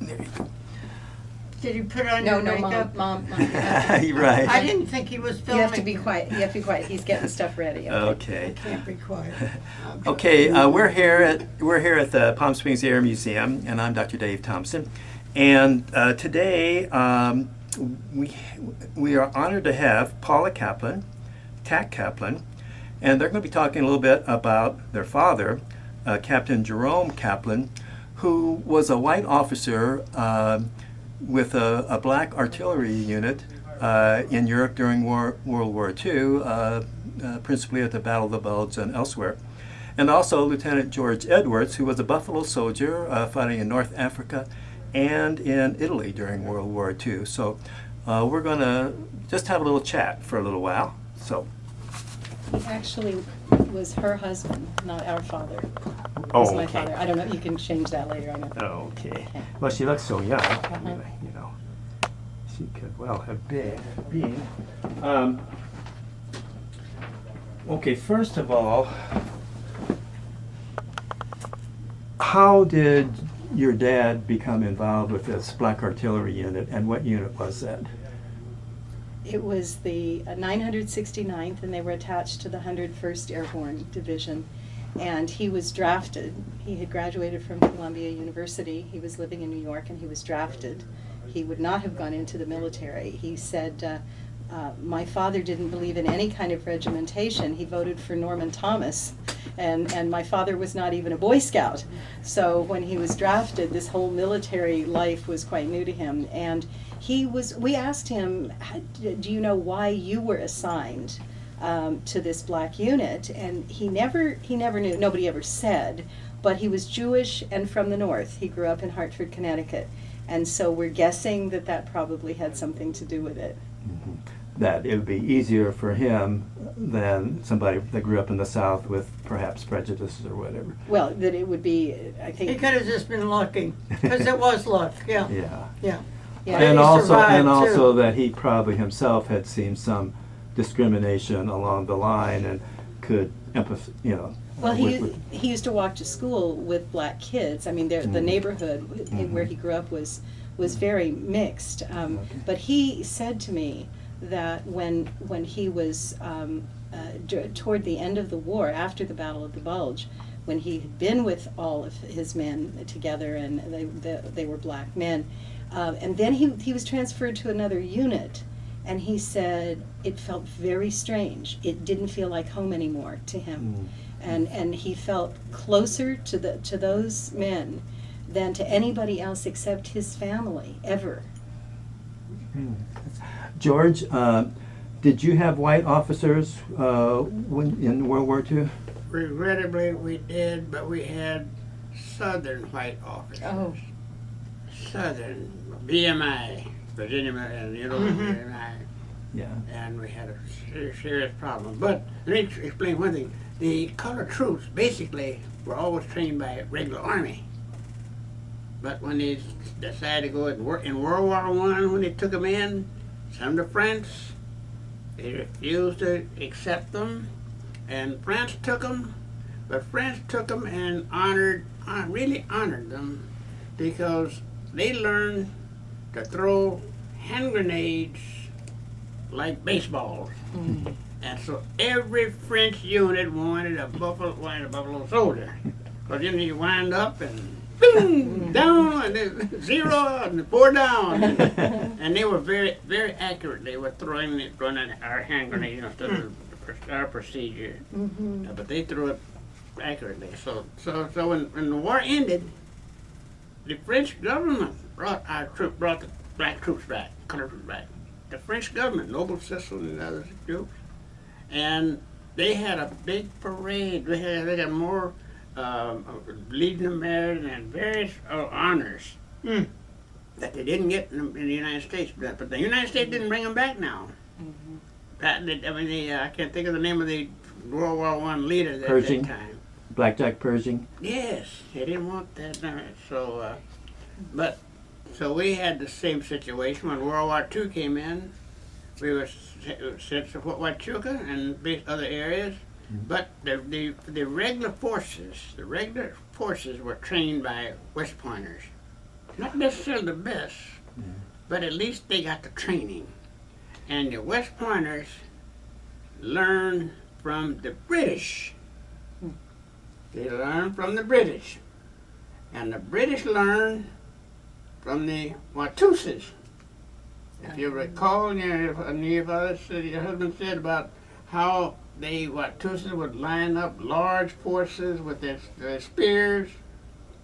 There you go. Did you put on No, your no, makeup? Mom. Right. I didn't think he was You filming. have to be quiet. You have to be quiet. He's getting stuff ready. Okay. Can't be quiet. Okay, we're here at the Palm Springs Air Museum, and I'm Dr. Dave Thompson. And today we are honored to have Paula Caplan, TAC Caplan, and they're going to be talking a little bit about their father, Captain Jerome Caplan, who was a white officer with a black artillery unit in Europe during World War II, principally at the Battle of the Bulge and elsewhere. And also Lieutenant George Edwards, who was a Buffalo soldier fighting in North Africa and in Italy during World War II. So we're going to just have a little chat for a little while. So. He actually was her husband, not our father. Oh, He's my okay. father. I don't know. You can change that later. I know. Oh, okay. Well, she looks so young. Uh-huh. You know, she could well have been. Okay, first of all, how did your dad become involved with this black artillery unit, and what unit was that? It was the 969th, and they were attached to the 101st Airborne Division. And he was drafted. He had graduated from Columbia University. He was living in New York, and he was drafted. He would not have gone into the military. He said, my father didn't believe in any kind of regimentation. He voted for Norman Thomas, and my father was not even a Boy Scout. So when he was drafted, this whole military life was quite new to him. And we asked him, do you know why you were assigned to this black unit? And he never knew. Nobody ever said, but he was Jewish and from the north. He grew up in Hartford, Connecticut, and so we're guessing that probably had something to do with it. Mm-hmm. That it would be easier for him than somebody that grew up in the South with perhaps prejudices or whatever. Well, that it would be, I think. He could have just been lucky, because it was luck. Yeah. Yeah. Yeah. Yeah. And he also, survived, too. that he probably himself had seen some discrimination along the line and could empathize, you know. Well, he used to walk to school with black kids. I mean, the neighborhood where he grew up was very mixed. But he said to me that when he was toward the end of the war, after the Battle of the Bulge, when he had been with all of his men together, and they were black men, and then he was transferred to another unit. And he said it felt very strange. It didn't feel like home anymore to him. And he felt closer to those men than to anybody else except his family, ever. George, did you have white officers in World War II? Regrettably, we did, but we had Southern white officers. Oh. Southern, BMI, Virginia, and BMI. Yeah. And we had a serious problem. But let me explain one thing. The colored troops basically were always trained by regular army. But when they decided to go in World War I, when they took them in, some of the French, they refused to accept them, and France took them. But France took them and really honored them, because they learned to throw hand grenades like baseballs. And so every French unit wanted a buffalo soldier. Because then you wind up and boom, down, and then 0, and 4 down. And they were very, very accurate. They were throwing our hand grenades instead of our procedure. But they threw it accurately. So when the war ended, the French government brought the black troops back, colored troops back. The French government, Noble Cecil and the other troops, and they had a big parade. They got more Legion of Merit and various honors that they didn't get in the United States. But the United States didn't bring them back now. I can't think of the name of the World War I leader at that time. Blackjack Pershing. Yes, they didn't want that. So we had the same situation when World War II came in. We were sent to Huachuca and other areas, but the regular forces were trained by West Pointers, Not necessarily the best, but at least they got the training. And the West Pointers learned from the British. They learned from the British. And the British learned from the Watusis. If you recall, your husband said about how the Watusis would line up large forces with their spears,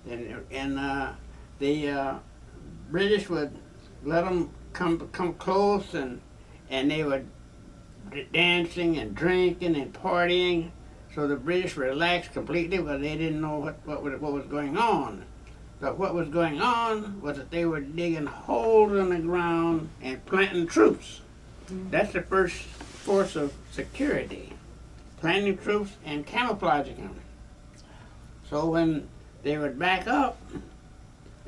and the British would let them come close, and they would dancing and drinking and partying. So the British relaxed completely, but they didn't know what was going on. But what was going on was that they were digging holes in the ground and planting troops. That's the first force of security, planting troops and camouflaging them. So when they would back up,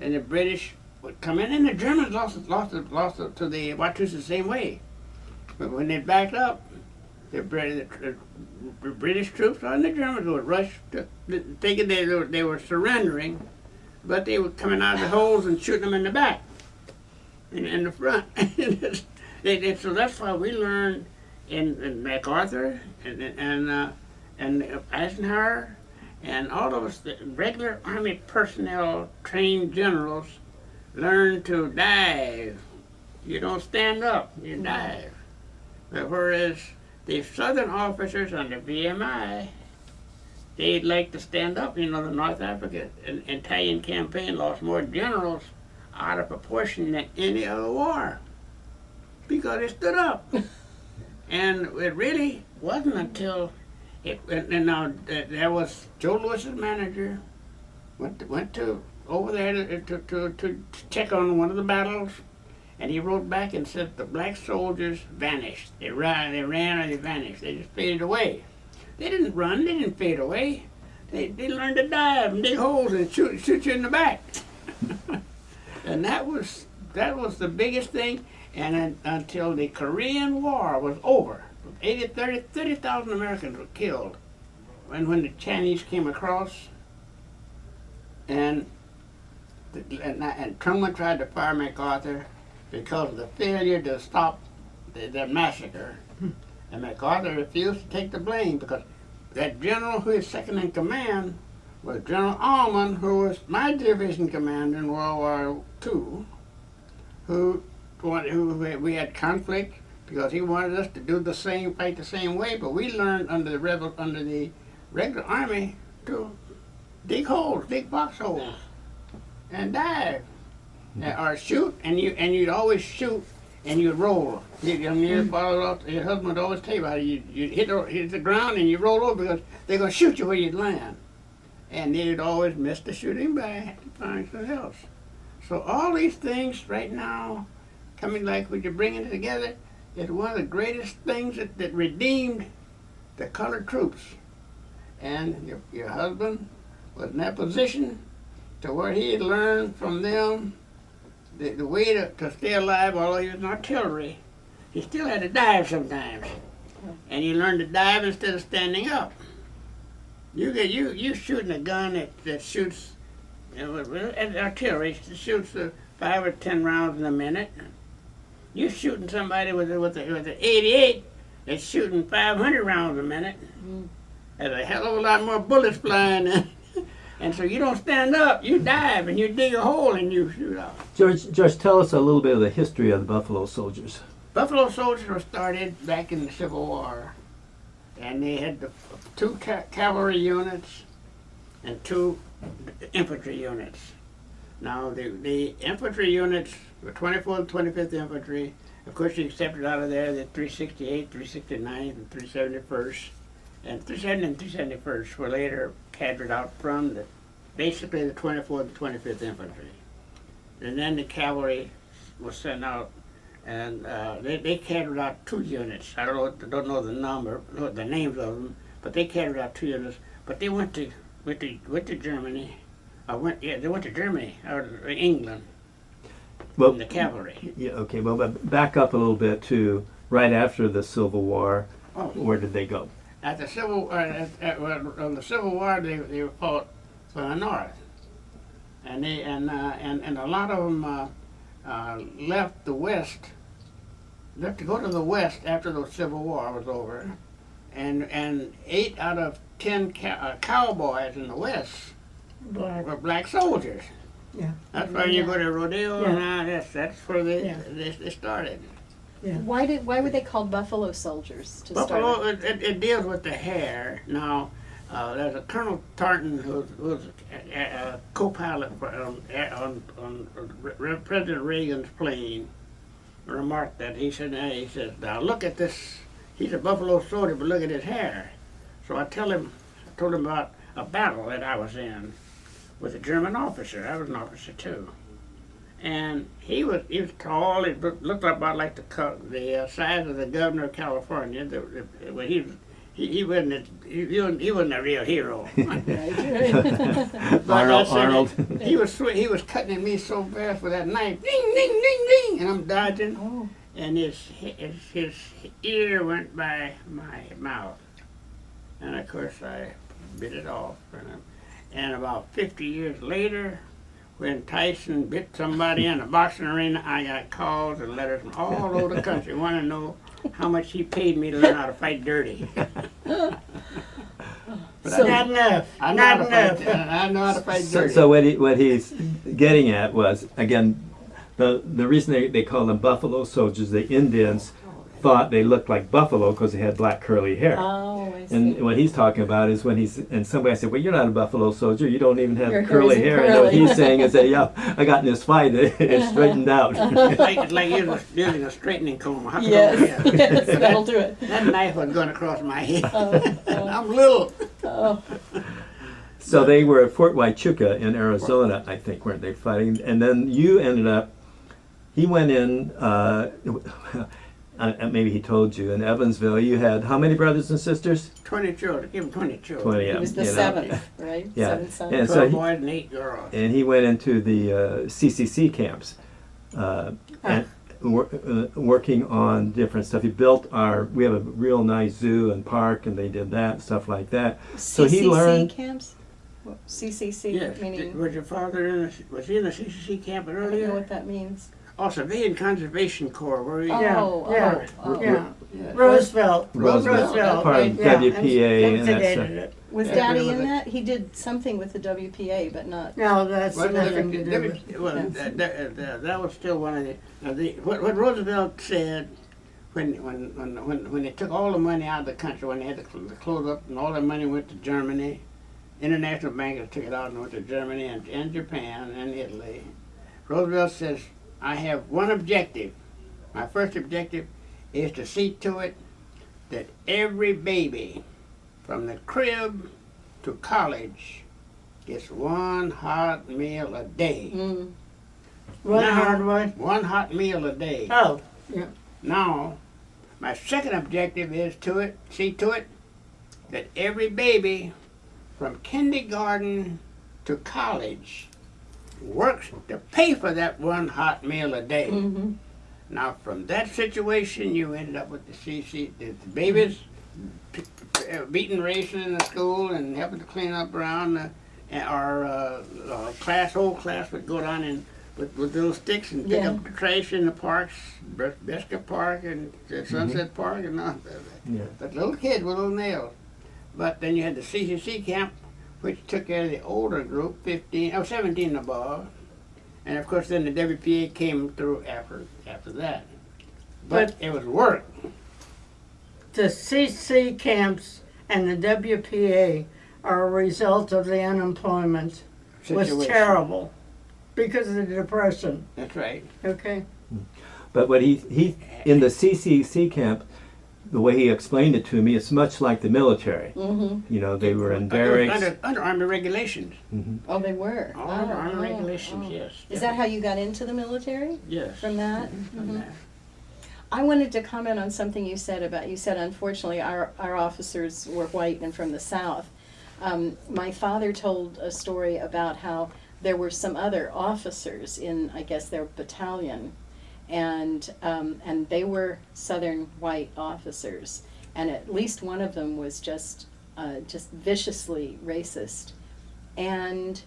and the British would come in, and the Germans lost it to the Watusis the same way. But when they backed up, the British troops and the Germans would rush, thinking they were surrendering, but they were coming out of the holes and shooting them in the back, in the front. So that's why we learned in MacArthur and Eisenhower and all those regular Army personnel, trained generals, learned to dive. You don't stand up, you dive. But whereas the Southern officers under VMI, they'd like to stand up. You know, the North Africa and Italian campaign lost more generals out of proportion than any other war because they stood up. And it really wasn't until there was Joe Lewis's manager went to over there to check on one of the battles, and he wrote back and said the black soldiers vanished. They ran or they vanished. They just faded away. They didn't run. They didn't fade away. They learned to dive and dig holes and shoot you in the back. And that was the biggest thing. And until the Korean War was over, 30,000 Americans were killed when the Chinese came across. And Truman tried to fire MacArthur because of the failure to stop the massacre. And MacArthur refused to take the blame because that general who is second in command was General Allman, who was my division commander in World War II, who we had conflict because he wanted us to do fight the same way, but we learned under the regular army to dig holes, dig box holes, and dive, or shoot, and you'd always shoot. And you roll. You follow up. Your husband would always tell you about it. You hit the ground and you roll over because they're going to shoot you where you land. And they'd always miss the shooting by finding something else. So all these things right now, coming like when you're bringing it together, is one of the greatest things that redeemed the colored troops. And your husband was in that position to where he had learned from them the way to stay alive. Although he was in artillery, he still had to dive sometimes, and you learned to dive instead of standing up. You shooting a gun that shoots, artillery shoots 5 or 10 rounds in a minute. You shooting somebody with an 88 that's shooting 500 rounds a minute. There's a hell of a lot more bullets flying in. And so you don't stand up, you dive and you dig a hole and you shoot out. George, tell us a little bit of the history of the Buffalo Soldiers. Buffalo Soldiers were started back in the Civil War, and they had the 2 cavalry units and 2 infantry units. Now the infantry units were 24th and 25th Infantry. Of course, you accepted out of there the 368th, 369th, and 371st. And 370 and 371st were later cadred out from basically the 24th and 25th Infantry. And then the cavalry was sent out, and they cadred out 2 units. I don't know the names of them, but they cadred out 2 units. But they went to Germany. They went to Germany or England. Well, in the cavalry. Yeah. Okay. Well, but back up a little bit to right after the Civil War. Oh. Where did they go? At the Civil War, they fought for the North. and a lot of them left the West, left to go to the West after the Civil War was over, and 8 out of 10 cowboys in the West Black. were black soldiers. Yeah. That's why you go to rodeo, Yeah. and that's where they Yeah. started. Yeah. Why were they called buffalo soldiers to Buffalo, start? it deals with the hair. Now, there's a Colonel Tartan who was a co-pilot for, on President Reagan's plane. Remarked that he said, now look at this. He's a buffalo soldier, but look at his hair. So I told him about a battle that I was in with a German officer. I was an officer too. And he was tall. He looked about like the size of the governor of California. He wasn't a real hero. Arnold. He was cutting at me so fast with that knife, ding, ding, ding, ding, and I'm dodging, Oh. and his ear went by my mouth, and of course I bit it off. And about 50 years later, when Tyson bit somebody in a boxing arena, I got calls and letters from all over the country wanting to know how much he paid me to learn how to fight dirty. So, not enough. I Not know enough. I know how to fight dirty. So what he's getting at was, again, the reason they call them buffalo soldiers, the Indians thought they looked like buffalo because they had black curly hair. Oh, I see. And what he's talking about is when and somebody said, well, you're not a buffalo soldier, you don't even have Your hair curly isn't hair. And what curly. he's saying is that, yeah, I got in this fight, it straightened out. It's like using a straightening comb. How come Yes, over here? yes, that'll do it. That knife was going across my head. Oh. I'm little. Oh, So they were at Fort Huachuca in Arizona, I think, weren't they, fighting? And then you ended up, he went in, maybe he told you, in Evansville, you had how many brothers and sisters? 20 children. Give him 20 children. 20, he yeah. was the you know. seventh, right? Yeah. Seventh son. And 12 so boys and 8 girls. And he went into the CCC camps, and working on different stuff. He built we have a real nice zoo and park, and they did that, stuff like that. So he CCC learned, camps? Well, CCC, Yes. meaning, Was your father was he in the CCC camp I don't know earlier? what that means. Oh, Civilian Conservation Corps. Where he, Yeah, Oh, yeah, oh, oh. Yeah. Yeah. Roosevelt. Roosevelt, part of yeah, WPA and that instigated stuff. it. Was Yeah, Daddy there was in a- that? He did something with the WPA, but not. No, that's Well, nothing to do with. well, that was still one of what Roosevelt said when they took all the money out of the country, when they had to close up and all the money went to Germany. International bankers took it out and went to Germany and Japan and Italy. Roosevelt says, I have one objective. My first objective is to see to it that every baby from the crib to college gets one hot meal a day. Mm. One Now- hard one. One hot meal a day. Oh, yeah. Now, my second objective is see to it that every baby from kindergarten to college works to pay for that one hot meal a day. Mm-hmm. Now, from that situation, you ended up with the babies beating, racing in the school and helping to clean up around, our whole class would go down and with little sticks and pick Yeah. up the trash in the parks, Biscuit Park and Sunset Park and all that. Yeah. But little kids with little nails. But then you had the CCC camp, which took care of the older group, 17 and above. And of course then the WPA came through after that. But it was work. The CC camps and the WPA are a result of the unemployment. Was Situation. terrible because of the depression. That's right. Okay. but what he in the CCC camp, the way he explained it to me, it's much like the military. Mm-hmm. You know, they were in Under, barracks. under Army regulations. Oh, they were. All Oh, under Army oh, regulations, oh. yes. Is that how you got into the military? Yes. From that? From Mhm. that. I wanted to comment on something you said unfortunately our officers were white and from the South. My father told a story about how there were some other officers in, I guess, their battalion, and they were Southern white officers, and at least one of them was just viciously racist, and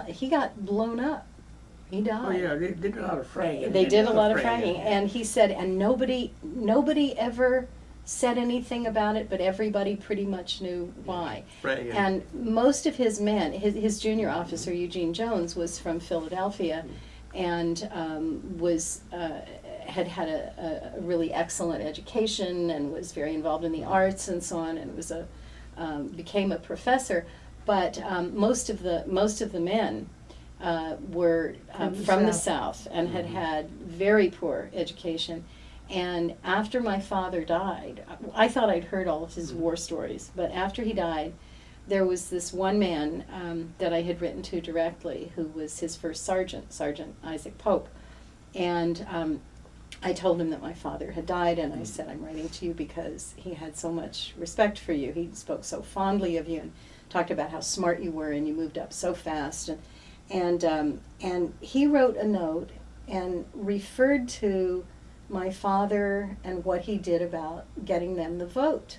he got blown up. He died. Oh yeah, they did a lot of fragging. They did a lot of fragging, and he said, and nobody ever said anything about it, but everybody pretty much knew why. Fragging. And most of his men, his junior officer Eugene Jones was from Philadelphia, and had a really excellent education and was very involved in the arts and so on, and was became a professor. But most of the men were from the South and had had very poor education. And after my father died, I thought I'd heard all of his war stories, but after he died, there was this one man that I had written to directly, who was his first sergeant, Sergeant Isaac Pope. And I told him that my father had died, and I said, I'm writing to you because he had so much respect for you. He spoke so fondly of you and talked about how smart you were and you moved up so fast. And he wrote a note and referred to my father and what he did about getting them the vote.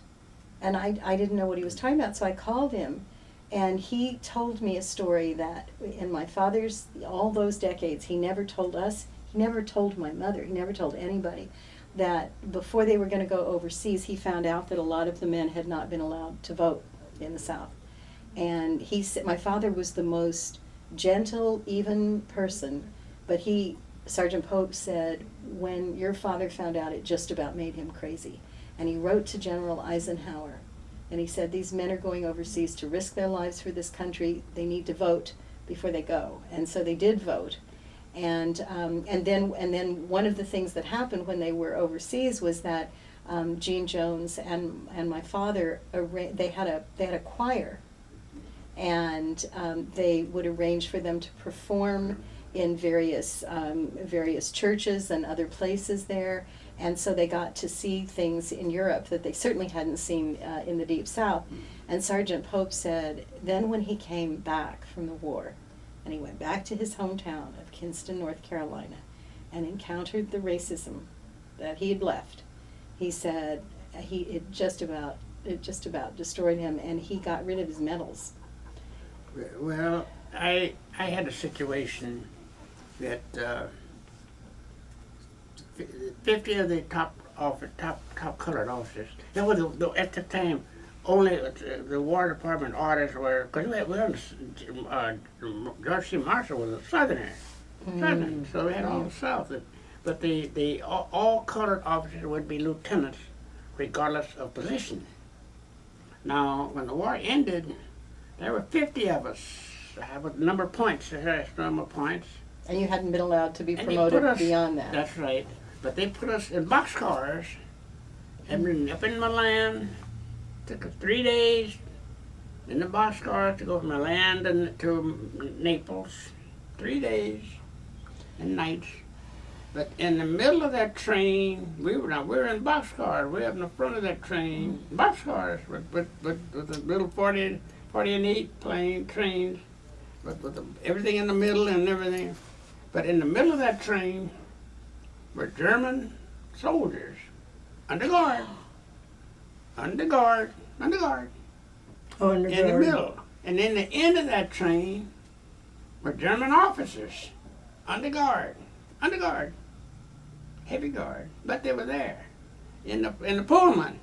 And I didn't know what he was talking about, so I called him. And he told me a story that in my father's, all those decades, he never told us, he never told my mother, he never told anybody, that before they were going to go overseas, he found out that a lot of the men had not been allowed to vote in the South. And he said, my father was the most gentle, even person, but Sergeant Pope said, when your father found out, it just about made him crazy. And he wrote to General Eisenhower, and he said, these men are going overseas to risk their lives for this country. They need to vote before they go. And so they did vote. And then one of the things that happened when they were overseas was that Gene Jones and my father, they had a choir, and they would arrange for them to perform in various churches and other places there. And so they got to see things in Europe that they certainly hadn't seen in the Deep South. And Sergeant Pope said, then when he came back from the war, and he went back to his hometown of Kinston, North Carolina, and encountered the racism that he had left, he said it just about destroyed him, and he got rid of his medals. Well, I had a situation that 50 of the top colored officers. That was at the time only the War Department orders were, because George C. Marshall was a Southerner, so we had all the South. But the all colored officers would be lieutenants, regardless of position. Now, when the war ended, there were 50 of us. I have a number of points, the highest number of points. And you hadn't been allowed to be promoted beyond that. That's right. But they put us in boxcars, and up in Milan. Took us 3 days in the boxcars to go from Milan to Naples. 3 days and nights. But in the middle of that train, we were in boxcars. We were up in the front of that train, boxcars with the little 40 and 8 plane trains, with everything in the middle and everything. But in the middle of that train were German soldiers under guard. Under guard. Oh, under In the guard. middle. And in the end of that train were German officers. Under guard. Heavy guard. But they were there. In the Pullman.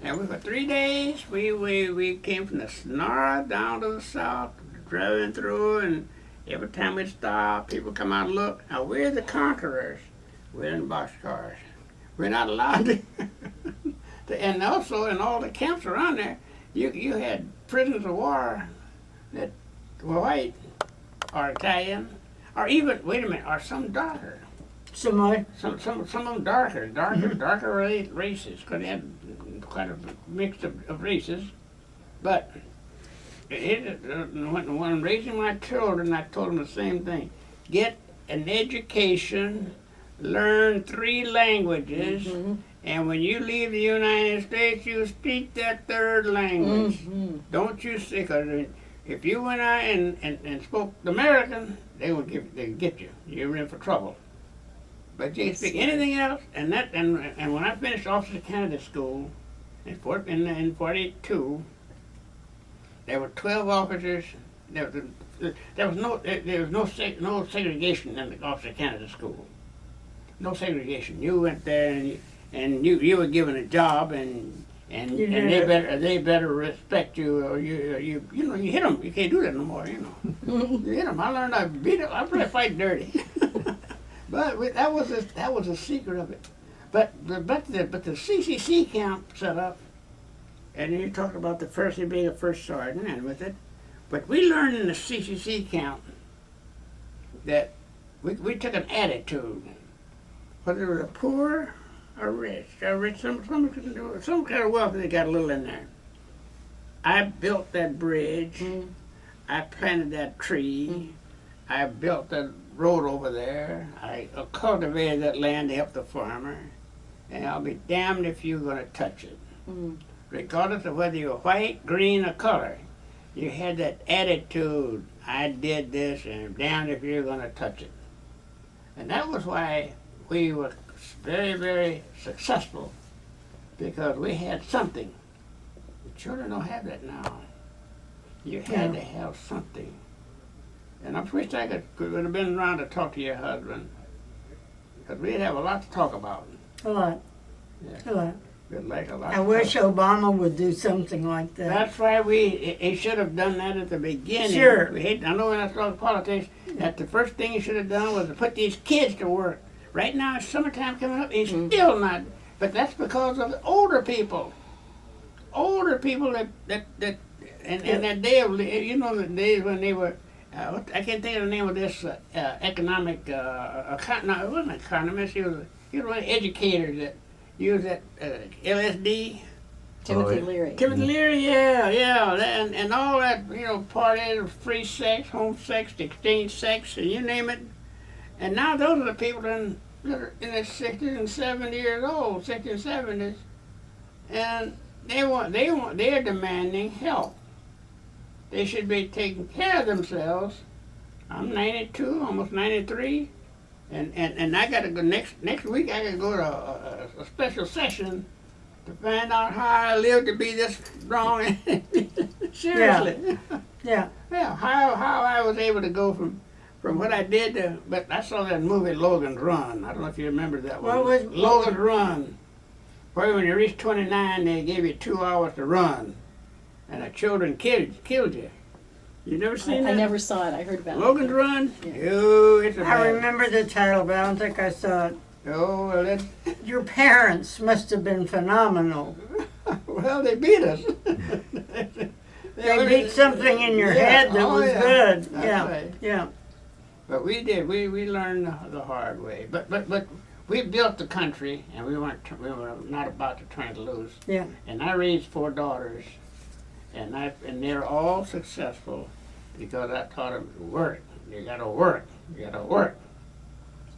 And for 3 days we came from the north down to the south, driving through, and every time we stop, people come out and look. Now we're the conquerors. We're in boxcars. We're not allowed to. And also in all the camps around there, you had prisoners of war that were white or Italian, or even, wait a minute, or some darker. Some what? Some of them darker races, because they had quite a mix of races. But when raising my children, I told them the same thing. Get an education, learn 3 languages, and when you leave the United States, you speak that 3rd language. Don't you see, because if you went out and spoke American, they'd get you. You were in for trouble. But you speak anything else, and when I finished Officer Candidate School in 42, there were 12 officers. There were no segregation in the Officer Canada School. No segregation. You went there and you were given a job and they better respect you, or you hit them. You can't do that no more. You hit them. I learned I beat them. I probably fight dirty. But that was a secret of it. But the CCC camp set up, and you talk about the first being a first sergeant and with it. But we learned in the CCC camp that we took an attitude, whether it was poor or rich, some kind of wealth, they got a little in there. I built that bridge. I planted that tree. I built that road over there. I cultivated that land to help the farmer. And I'll be damned if you're going to touch it. Regardless of whether you're white, green, or color. You had that attitude, I did this, and I'm damned if you're going to touch it. And that was why we were very, very successful, because we had something. The children don't have that now. You had to have something. And I wish I could have been around to talk to your husband, because we'd have a lot to talk about. A lot. Yeah. A lot. We'd like a lot. I wish Obama would do something like that. That's why he should have done that at the beginning. Sure. I know when I started politics, that the first thing he should have done was to put these kids to work. Right now, it's summertime coming up, and he's still not. But that's because of the older people. Older people that that day of, the days when they were, I can't think of the name of this economic, no, it wasn't an economist, he was an educator that used that LSD. Timothy Leary. Timothy Leary, yeah, and all that, party, free sex, home sex, exchange sex, and you name it. And now those are the people that are in their 60s and 70 years old, 60s and 70s, and they're demanding help. They should be taking care of themselves. I'm 92, almost 93, and I got to go next week. I got to go to a special session to find out how I live to be this strong. Seriously. Yeah. Yeah. How I was able to go from what I did to, but I saw that movie Logan's Run. I don't know if you remember that one. What was Logan's Run? Where when you reach 29, they gave you 2 hours to run, and the children killed you. You never seen that? I never saw it. I heard about Logan's it. Run? Yeah. Oh, it's a I bad. remember the title, but I don't think I saw it. Oh, well, that's, Your parents must have been phenomenal. well, they beat us. They beat something in your head that was good. That's Yeah. right. Yeah. But we did. We learned the hard way. But we built the country, and we were not about to turn it loose. Yeah. And I raised 4 daughters, and they're all successful because I taught them to work. You got to work. You got to work.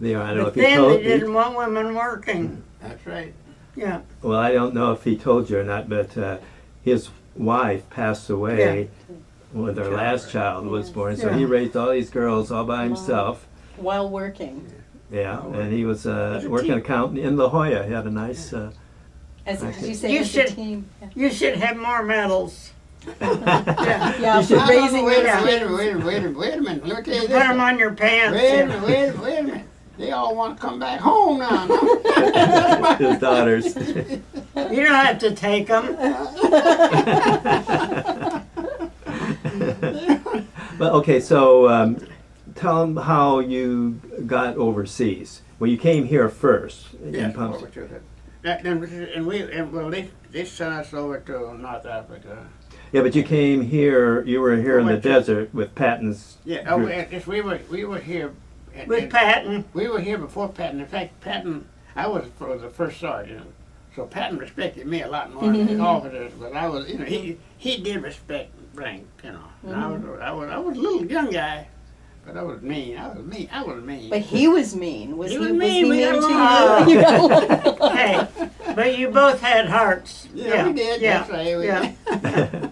Yeah, I don't know But if he then told they didn't want women working. That's right. Yeah. Well, I don't know if he told you or not, but his wife passed away when their last child was born. So he Yeah. raised all these girls all by himself. While working. Yeah, and he was working accountant in La Jolla. He had a nice. Did you say You as should- a team? Yeah. You should have more medals. Yeah, You should- for raising wait, those wait, kids. wait a minute. Let me tell you Put this. them on your pants. Wait a Yeah. minute, wait a minute. They all want to come back home now. His daughters. You don't have to take them. Well, okay, so tell them how you got overseas. Well, you came here first. Yes, in Pumps- over to it. They sent us over to North Africa. Yeah, but you came here. You were here in the Went to- desert with Patton's. Yeah, group. we were here. With Patton. We were here before Patton. In fact, Patton, I was the first sergeant, so Patton respected me a lot more than the officers. But I was, he did respect rank, And I was a little young guy, but I was mean. I was mean. But he was mean. Was He he was mean. We got to along. you? You got along. Hey, but you both had hearts. yeah, we did. Yeah. That's right. We Yeah. did.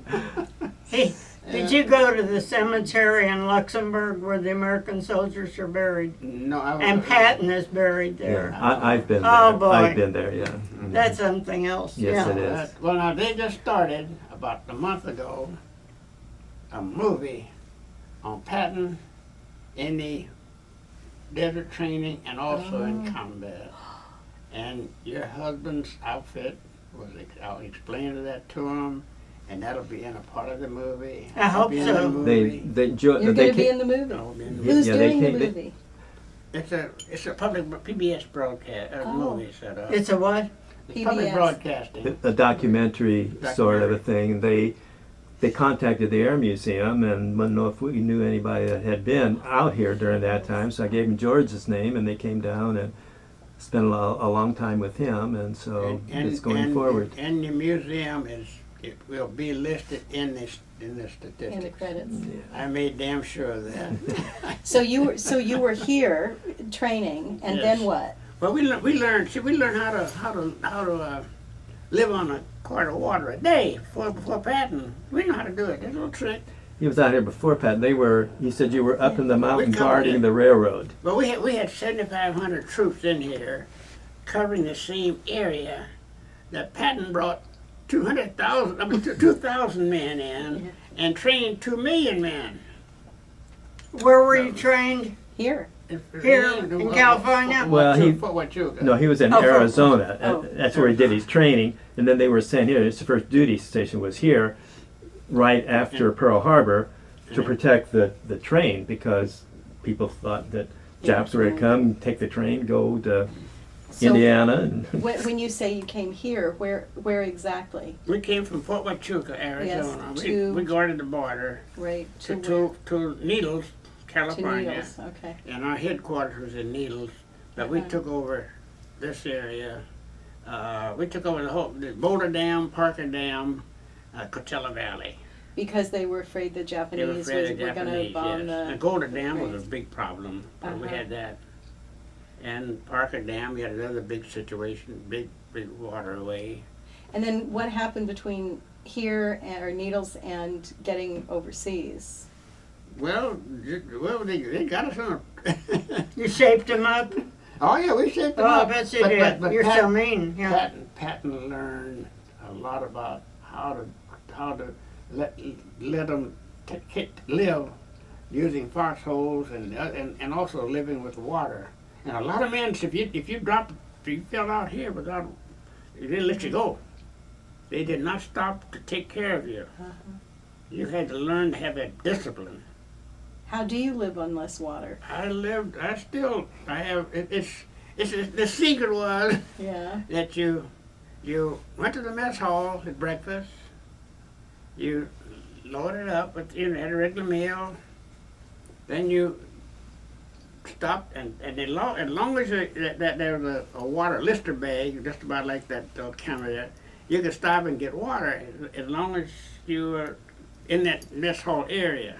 Hey, did you go to the cemetery in Luxembourg where the American soldiers are buried? No, I was. And Patton is buried Yeah, there. I've been there. Oh, boy. I've been there. Yeah. That's something else. Yes, yeah. it is. Well, now they just started about a month ago a movie on Patton, in the desert training, and also in combat. And your husband's outfit I'll explain that to him, and that'll be in a part of the movie. I hope Be in so. the movie. You're going to be in the movie. I'll be in the Who's movie. doing the they- movie? It's a public PBS broadcast Oh. movie set up. It's a what? It's public PBS. broadcasting. A documentary sort of a Documentary. thing. And they contacted the Air Museum and didn't know if we knew anybody that had been out here during that time. So I gave them George's name, and they came down and spent a long time with him. And so it's going forward. And the museum it will be listed in the In the statistics. credits. I made damn sure of that. So you were here training, and Yes. then what? Well, we learned how to live on a quart of water a day before Patton. We know how to do it. There's a little trick. He was out here before, Pat. He said you were up in the mountain We covered guarding it. the railroad. But we had 7,500 troops in here, covering the same area that Patton brought 2,000 men in, and trained 2 million men. Where were you trained? Here. Here in California? Well, he- No, He was in Oh, Arizona. oh. That's where he did his training. And then they were sent here. His first duty station was here, right after Pearl Harbor, to protect the train, because people thought that Japs were to come, take the train, go to So Indiana. And when you say you came here, where exactly? we came from Fort Huachuca, Arizona. to- We guarded the border Right to to Needles, to California. Needles. Okay. And our headquarters was in Needles, but we Uh-huh. took over this area. We took over the Boulder Dam, Parker Dam, Coachella Valley. Because they were afraid the They were Japanese afraid of were going to Japanese, bomb yes. the. The Boulder Dam was Right. a big problem, but we Uh-huh. had that. And Parker Dam, we had another big situation, big waterway. And then what happened between here or Needles and getting overseas? Well, they got us on. You shaped him up? Oh yeah, we shaped them Oh, I up. bet you did. You're so mean. Yeah. Patton learned a lot about how to let them live using foxholes and also living with water. And a lot of men, if you fell out here without, they didn't let you go. They did not stop to take care of you. Uh-huh. You had to learn to have that discipline. How do you live on less water? The secret was Yeah. that you went to the mess hall at breakfast, you loaded up with had a regular meal, then you stopped and as long as that there was a water lister bag, just about like that counter there, you could stop and get water as long as you were in that mess hall area.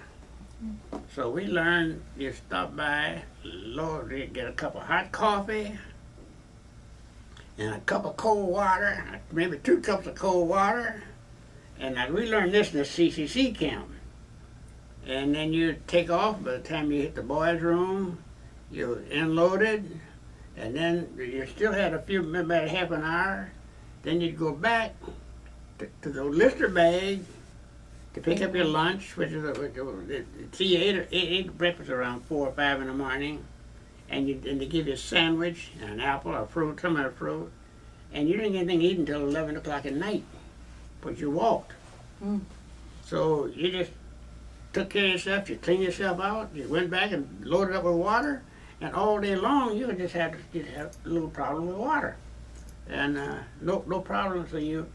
So we learned you stop by, get a cup of hot coffee, and a cup of cold water, maybe 2 cups of cold water, and we learned this in the CCC camp. And then you take off. By the time you hit the boys' room, you unloaded, and then you still had about half an hour. Then you'd go back to the lister bag to pick up your lunch, which is ate breakfast around 4 or 5 in the morning, and they give you a sandwich and an apple or fruit, some other fruit, and you didn't get anything to eat until 11 o'clock at night, but you walked. Mm. So you just took care of yourself, you cleaned yourself out, you went back and loaded up with water, and all day long you'd have a little problem with water, and no problem. So you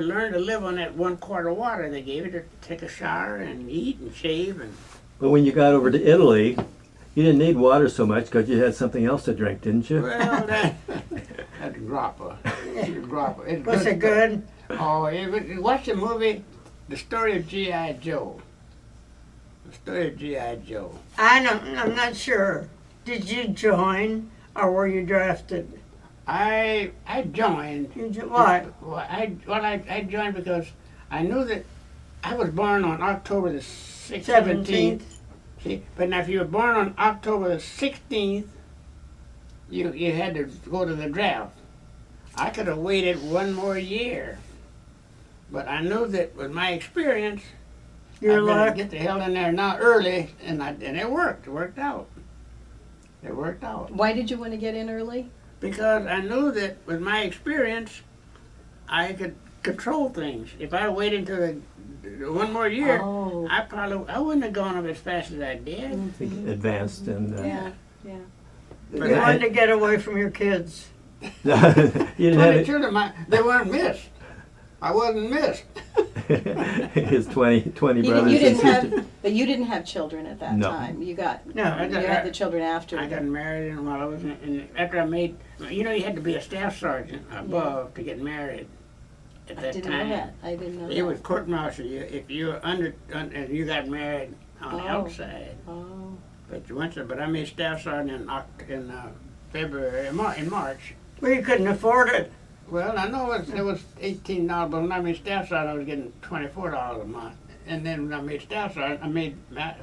learn to live on that 1 quart of water they gave you to take a shower and eat and shave. And But when you got over to Italy, you didn't need water so much because you had something else to drink, didn't you? well, that's grappa. Grappa. It's Was it good? Oh, watch the movie, The Story of G.I. Joe. The Story of G.I. Joe. I'm not sure. Did you join or were you drafted? I joined. What? Well, I joined because I knew that I was born on October the 17th. See, but now if you were born on October the 16th, you had to go to the draft. I could have waited 1 more year, but I knew that with my experience, Your I better luck. get the hell in there now early, and it worked. It worked out. It worked out. Why did you want to get in early? Because I knew that with my experience, I could control things. If I waited until one more year, Oh. I wouldn't have gone up as fast as I did. Advanced and Yeah, yeah. But You wanted to get away from your kids. you didn't 20 have children, they weren't missed. I wasn't missed. his 20 You, brothers you and didn't sisters. have, but you didn't have children at that No. time. You got, No, I you got- had the children after. I got married, and while I was after I made, you had to be a staff sergeant above to get married at I that didn't time. know that. I didn't know It that. was court martial you if you were and you got married on the Oh. outside. Oh. But you went to, but I made staff sergeant in February, in March. Well, you couldn't afford it. Well, I know it was $18, but when I made staff sergeant, I was getting $24 a month. And then when I made staff sergeant, staff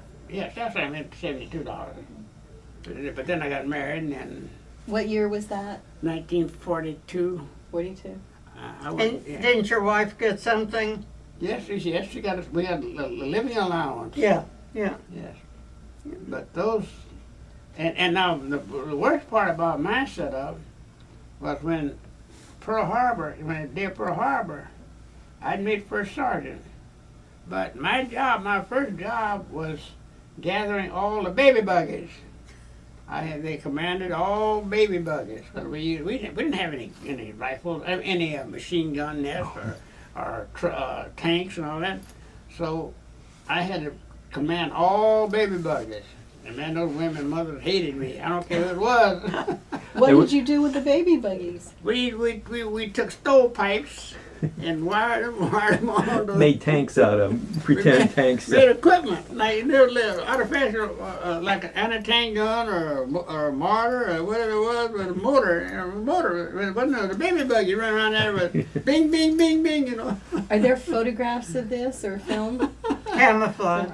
sergeant I made $72. But then I got married, and then What year was that? 1942. 42? And didn't your wife get something? Yes, she got we had a living allowance. Yeah, yeah. Yes. But those, and now the worst part about my setup was when Pearl Harbor, I'd made first sergeant. But my first job was gathering all the baby buggies. They commanded all baby buggies. But we didn't have any rifles, any machine gun nests or tanks and all that. So I had to command all baby buggies. And man, those women mothers hated me. I don't care who it was. What They were- did you do with the baby buggies? we took stovepipes and wired them on the Made tanks out of them, pretend tanks. made equipment, like little artificial, like an anti-tank gun or a mortar or whatever it was with a motor. It wasn't the baby buggy running around there with bing, bing, bing, bing, Are there photographs of this or film? Camouflage.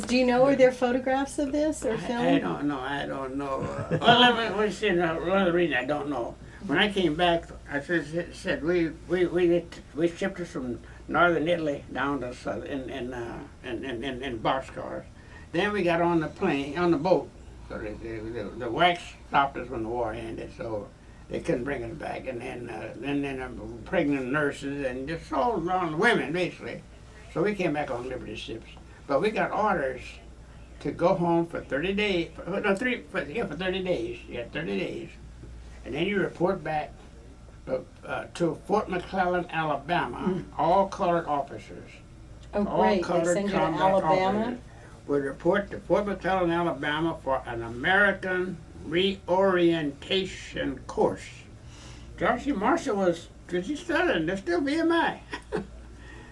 Do you know, are there photographs of this or film? I don't know. Well, let me see. One of the reasons I don't know. When I came back, I said we shipped us from northern Italy down to southern in boxcars. Then we got on the boat. So the wax stopped us when the war ended, so they couldn't bring us back. And then pregnant nurses and just all around women basically. So we came back on Liberty ships, but we got orders to go home for 30 days. For 30 days. You had 30 days. And then you report back to Fort McClellan, Alabama, all colored officers. Oh, All great. They colored send you to combat Alabama? officers would report to Fort McClellan, Alabama for an American reorientation course. George C. Marshall was studying. They're still BMI.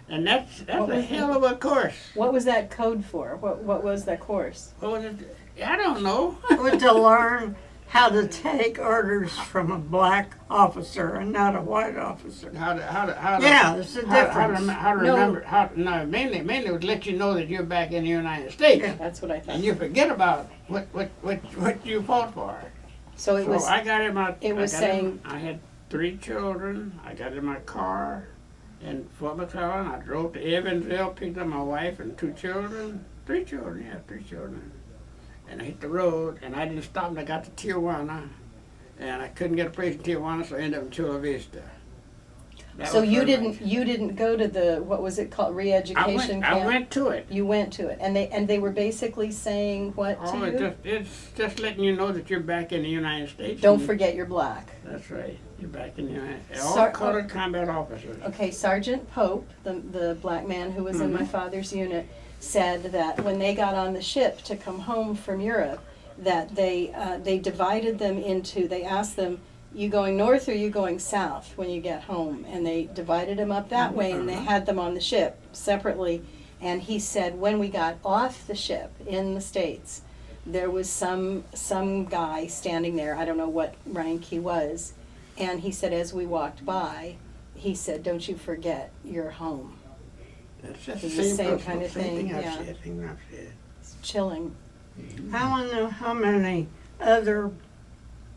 And that's a hell of a course. What was that code for? What was that course? What was it? I don't know. To learn how to take orders from a black officer and not a white officer. How to Yeah, there's a difference. How to remember mainly it would let you know that you're back in the United States. Yeah. That's what I thought. And you forget about what you fought for. So it was. I got in my saying- I had 3 children. I got in my car in Fort McClellan. I drove to Evansville, picked up my wife and 2 children. 3 children, yeah, 3 children. And I hit the road, and I didn't stop until I got to Tijuana, and I couldn't get a place in Tijuana, so I ended up in Chula Vista. That So was you very nice. didn't go to the, what was it called, re-education camp? I went to it. You went to it, and they were basically saying what to Oh, you? it's just letting you know that you're back in the United States. Don't and- forget you're black. That's right. You're back in the United States. All Sar- colored combat officers. Okay, Sergeant Pope, the black man who was in my father's unit, said that when they got on the ship to come home from Europe, that they divided them into, they asked them, you going north or you going south when you get home? And they divided them up that way, and they had them on the ship separately. And he said when we got off the ship in the States, there was some guy standing there, I don't know what rank he was, and he said as we walked by, he said, don't you forget you're home. That's just It's the the same, same principle, kind of same thing, thing I've yeah. said. Same thing I've said. It's chilling. I want to know how many other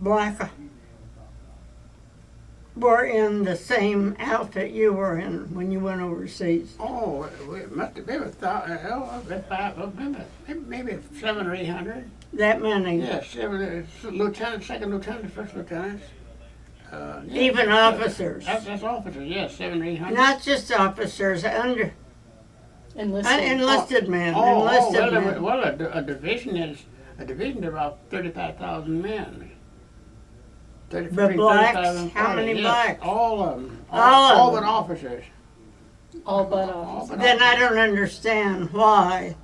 black were in the same outfit you were in when you went overseas? Oh, it must have been maybe 700 or 800. That many? Yes, lieutenants, second lieutenants, first lieutenants. Even officers? That's officers, yes, 700 or 800. Not just officers, Enlisted. enlisted men. Oh, Enlisted men. well, a division is about 35,000 men. The blacks? How many yes, blacks? All of them. All of but them. officers. All but All officers. but Then I don't understand why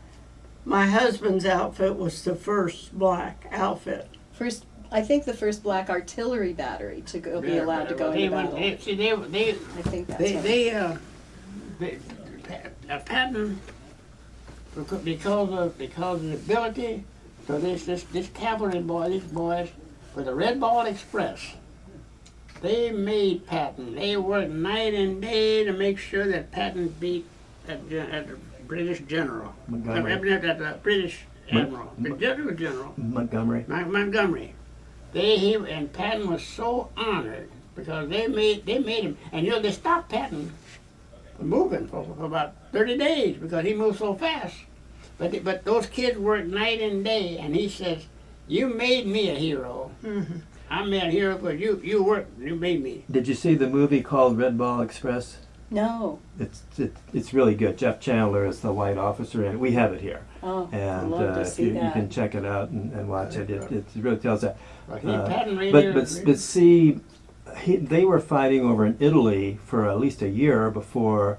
my husband's outfit was the first black outfit. First, I think the first black artillery battery to go, be allowed to go into battle. I think that's right. Patton, because of the ability, so this cavalry boy, these boys, for the Red Ball Express, they made Patton. They worked night and day to make sure that Patton beat at the British general. Montgomery. At the British admiral. The general. Montgomery. Montgomery. And Patton was so honored because they made him, and they stopped Patton from moving for about 30 days because he moved so fast. But those kids worked night and day, and he says, "You made me a hero. Mm-hmm. I made a hero because you worked, you made me." Did you see the movie called Red Ball Express? No. It's really good. Jeff Chandler is the white officer, and we have it here. Oh, I'd And love to if see you that. can check it out and watch it. It really tells that. Patton But see, they were fighting over in Italy for at least a year before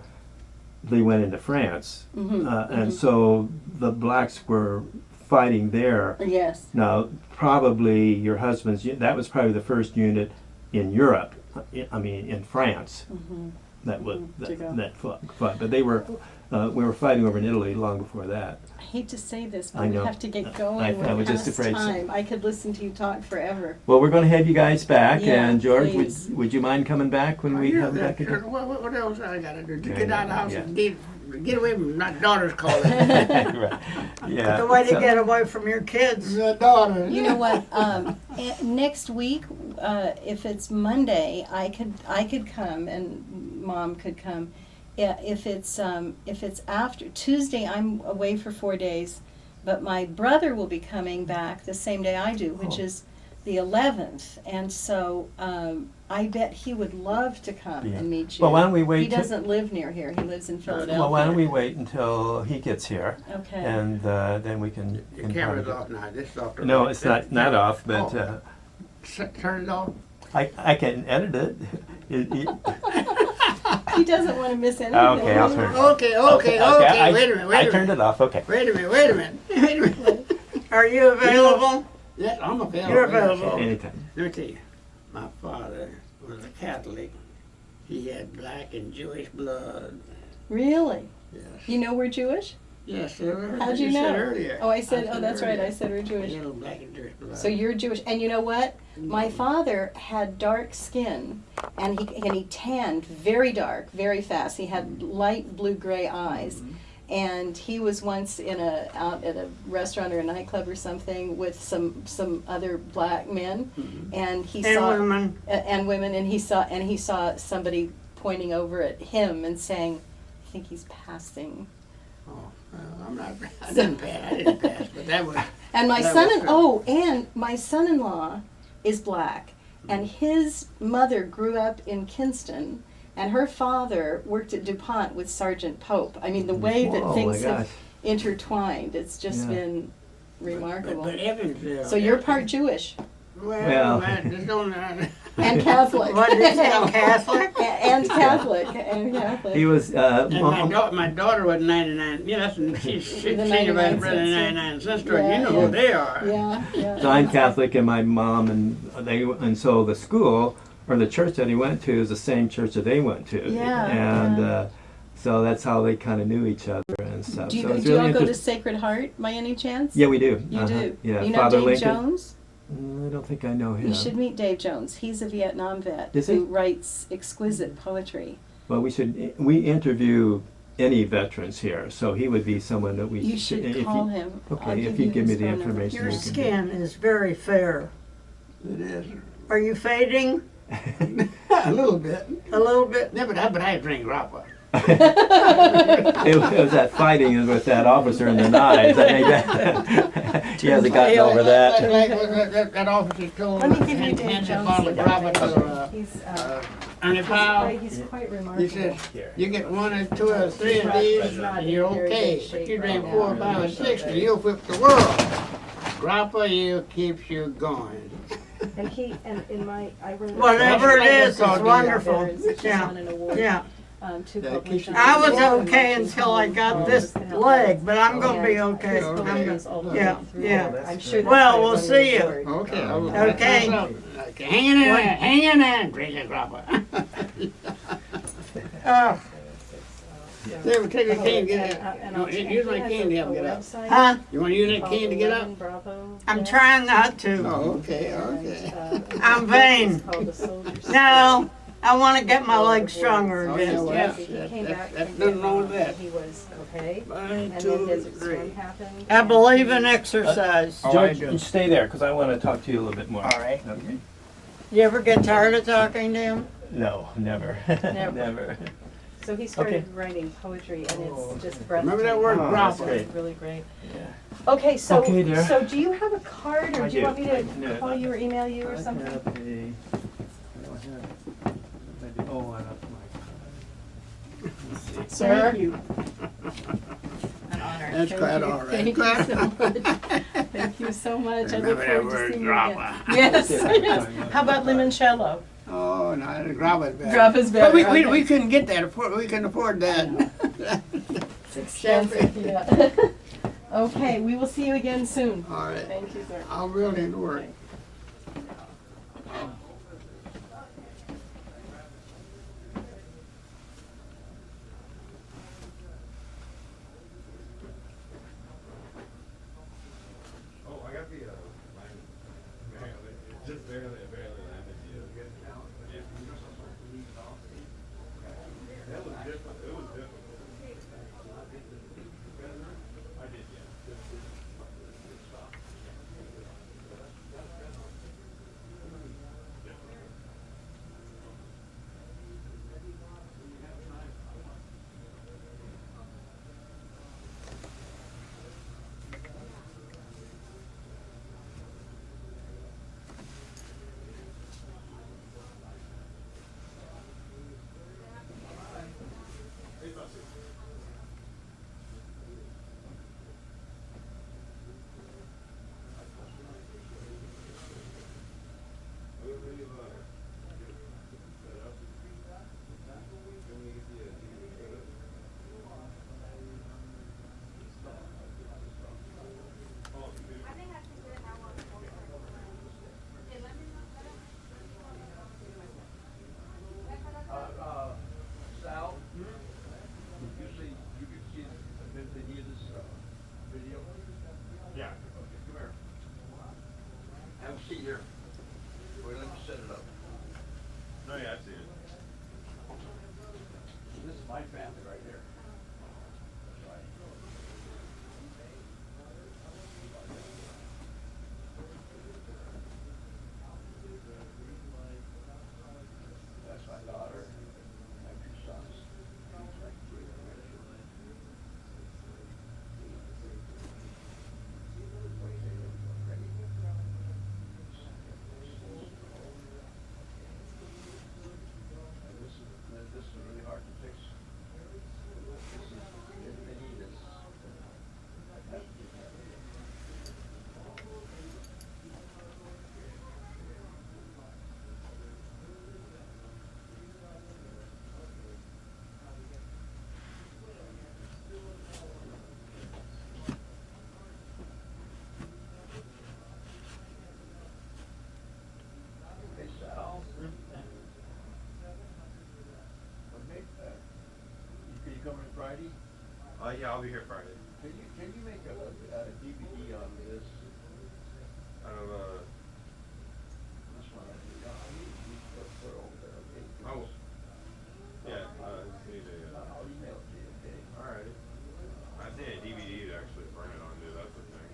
they went into France, and so the blacks were fighting there. Yes. Now, probably your husband's, that was probably the first unit in Europe, I mean in France, that fought. But we were fighting over in Italy long before that. I hate to say this, but I we know. have to get going. I We're was just past afraid so. time. I could listen to you talk forever. Well, we're going to have you guys back, Yeah, and George, please. would you mind coming back when we have back Sure. again? What else I gotta do? Yeah, Get out of the house yeah. and get away from my daughter's calling. Right. Yeah. The way to So- get away from your kids. Your daughter. You know what? Next week, if it's Monday, I could come and Mom could come. Yeah, if it's after Tuesday, I'm away for 4 days, but my brother will be coming back the same day I do, which Oh. is the 11th, and so I bet he would love to come Yeah. and meet you. Well, why don't we wait He till- doesn't live near here. He lives in Philadelphia. Well, why don't we wait until he gets here, Okay. and then we can. The camera's off now. This is off. No, it's not off, but Oh. Turn it off. I can edit it. He doesn't want to miss anything. Okay, I'll turn it off. Okay. Wait a minute. I turned it off. Okay. Wait a minute. Are you available? Yes, I'm available. You're available. Anytime. Let me tell you, my father was a Catholic. He had black and Jewish blood. Really? Yes. You know we're Jewish? Yes, sir. How'd you said know? earlier. Oh, that's right. I said we're He Jewish. had black and Jewish blood. So you're Jewish, and you know what? My father had dark skin, and he tanned very dark, very fast. He had light blue-gray eyes, and he was once out at a restaurant or a nightclub or something with some other black men, and he And saw women. and women, and he saw somebody pointing over at him and saying, "I think he's passing." Oh, well, I'm not. I didn't pass, but that was. And my that son was true. and my son-in-law is black, and his mother grew up in Kinston, and her father worked at DuPont with Sergeant Pope. I mean, the way that Oh, my things gosh. have intertwined, it's just Yeah. been remarkable. But Evansville. So you're part Jewish Well, Well. just don't. and Catholic. What did you say, Catholic? and Catholic. And Catholic. He was. And my daughter was 99. Yeah, she's The senior 99 vice president, cents, 99 cents store. Yeah, You know yeah. who they are. Yeah. So I'm Catholic, and my mom and so the school or the church that he went to is the same church that they went to. Yeah, And yeah. so that's how they kind of knew each other and stuff. Do you, so go, it's do you really all go to interesting. Sacred Heart by any chance? Yeah, we do. You do. Yeah, You know Father Dave Lincoln. Jones? I don't think I know him. You should meet Dave Jones. He's a Vietnam vet Is he? who writes exquisite poetry. Well, we interview any veterans here, so he would be someone that we You should if call him. Okay, I'll if you give me his the phone number. information. Your you can- skin is very fair. It is. Are you fading? A little bit. A little bit? Yeah, but I drink grappa. It was that fighting with that officer in the knives. I think that he hasn't gotten over that. That officer told Let me give you Dave hand a Jones' bottle of grappa to He's, Ernie Powell. he's quite remarkable. He says, you get 1 or 2 or 3 of these, and you're okay. But you drink 4, 5, or 6, and you'll flip the world. Grappa, you keeps you going. And he, and in my, I remember. Whatever it is, it's wonderful. Yeah. Yeah, yeah. Two Yeah, publications. I was okay until I got this leg, but I'm gonna be okay. His I'm programs gonna- all the way yeah, through. yeah. I'm sure that's Well, why we'll it see you. won the award. Okay. Hang in there, hang in there, drinking grappa. Uh, Take a cane, get it. And I'll check. Use my He has cane to help a get up. website huh? You want to use that called cane to get up? 11 Bravo I'm there. trying not to. Oh, okay, okay. I'm vain. It's called The Soldier's No, I wanna get my legs stronger Oh, yeah, again. well, Yeah. that's- He came back that's from nothing wrong with Vietnam, that. He was okay. 1, And 2, then Desert 3. Storm happened. I and believe he- in exercise. George, you stay there because I want to talk to you a little bit more. All right. Okay. You ever get tired of talking to him? No, never. Never. So he started Okay. writing poetry, and Oh, it's just okay. breathtaking. Remember that word, Oh, that's grappa? great. It's really great. Yeah. Okay, so Okay, dear. so do you have a card, or I do you do. want me I to do. call you or email you or something? I don't have, maybe, oh, I left my card. Let's see. Sir? Thank you. An honor. That's Thank quite you. all right. Thank you so much. Thank you so much. I look Remember that forward to word, seeing you again. grappa. Yes, Yeah. yes. How about limoncello? Oh, no, the grappa's better. Grappa's better, But we okay. couldn't get that. We couldn't afford that. It's expensive, yeah. Okay, we will see you again soon. All right. Thank you, sir. I'll really into work. Oh, I got the line. Just barely landed you. That was different. It was difficult. I did, yeah. Sal, you see, you can see the video of this video? Yeah. Okay, come here. Have a seat here. Wait, let me set it up. No, yeah, I see it. This is my family right here. That's my daughter, my 2 sons. This is really hard to fix. They need this. Hey, Sal. Can you come in Friday? Yeah, I'll be here Friday. Can you make a DVD on this? This one, you put it over there, okay? I will. Yeah, just need a, I'll email it to you, okay? alrighty. I just need a DVD to actually burn it on, dude, that's the thing.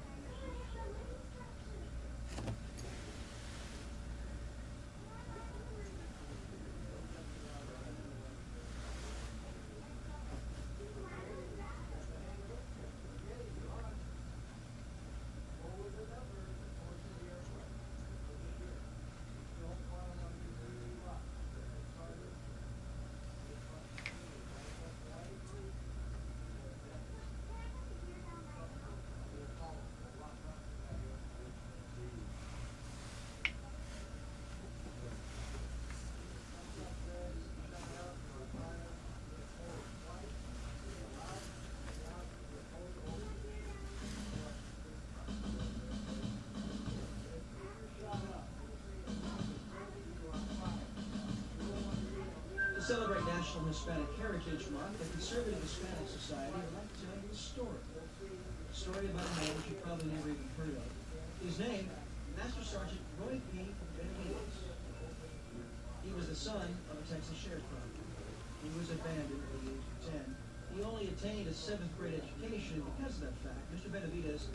celebrate National Hispanic Heritage Month, the Conservative Hispanic Society would like to tell you a story. A story about a man that you probably never even heard of. His name, Master Sergeant Roy P. Benavides. He was the son of a Texas sharecropper. He was abandoned at the age of 10. He only attained a 7th grade education, and because of that fact, Mr. Benavides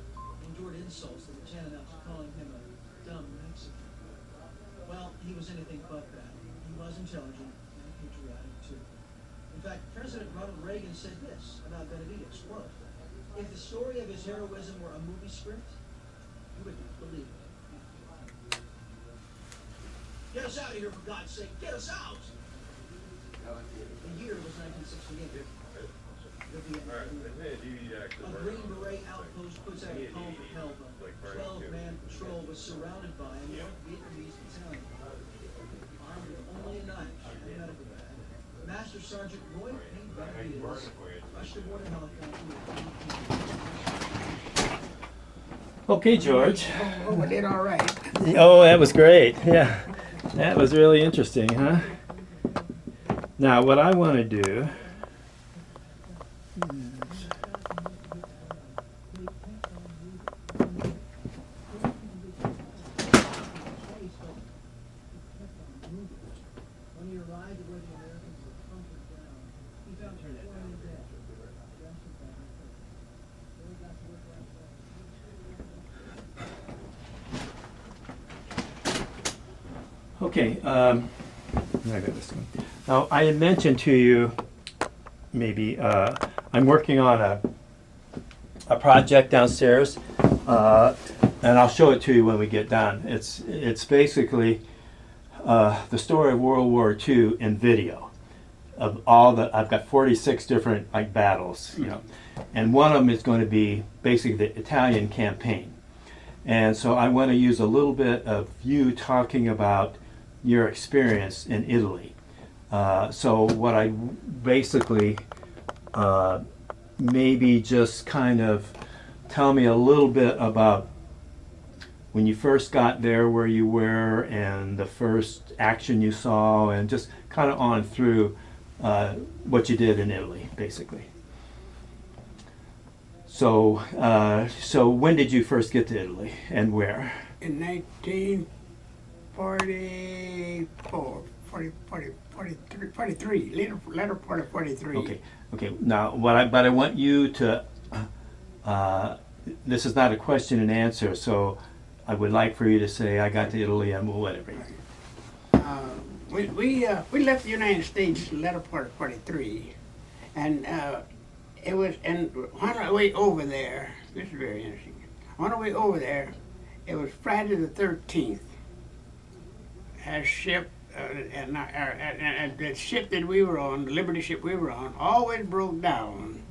endured insults that were tantamount to calling him a dumb Mexican. Well, he was anything but that. He was intelligent and patriotic too. In fact, President Ronald Reagan said this about Benavides, quote, "If the story of his heroism were a movie script, you would not believe it." Get us out of here, for God's sake! Get us out! The year was 1968. At the end of the year, a Green Beret outpost puts out a call for help. A 12-man patrol was surrounded by a North Vietnamese battalion. Armed with only a knife and a medical bag, Master Sergeant Roy P. Benavides rushed aboard a helicopter. Okay, George. Oh, we did all right. Oh, that was great. Yeah, that was really interesting, huh? Now, what I want to do is When he arrived at where the Americans were hunkered down, he found 4 men dead. Arrested by the court. Then he got to work outside. okay. I got this one. Now, I had mentioned to you, maybe I'm working on a project downstairs, and I'll show it to you when we get done. It's basically the story of World War II in video. Of all I've got 46 different battles, and one of them is going to be basically the Italian campaign. And so I want to use a little bit of you talking about your experience in Italy. So what I basically maybe just kind of tell me a little bit about when you first got there, where you were, and the first action you saw, and just kind of on through what you did in Italy, basically. So, so when did you first get to Italy, and where? In 1944, 43, later part of 43. Okay. Now, but I want you to. This is not a question and answer, so I would like for you to say, "I got to Italy," and whatever. We left the United States in the latter part of 43, and it was, and on our way over there, this is very interesting, on our way over there, it was Friday the 13th. Our ship, and the ship that we were on, the Liberty ship we were on, always broke down.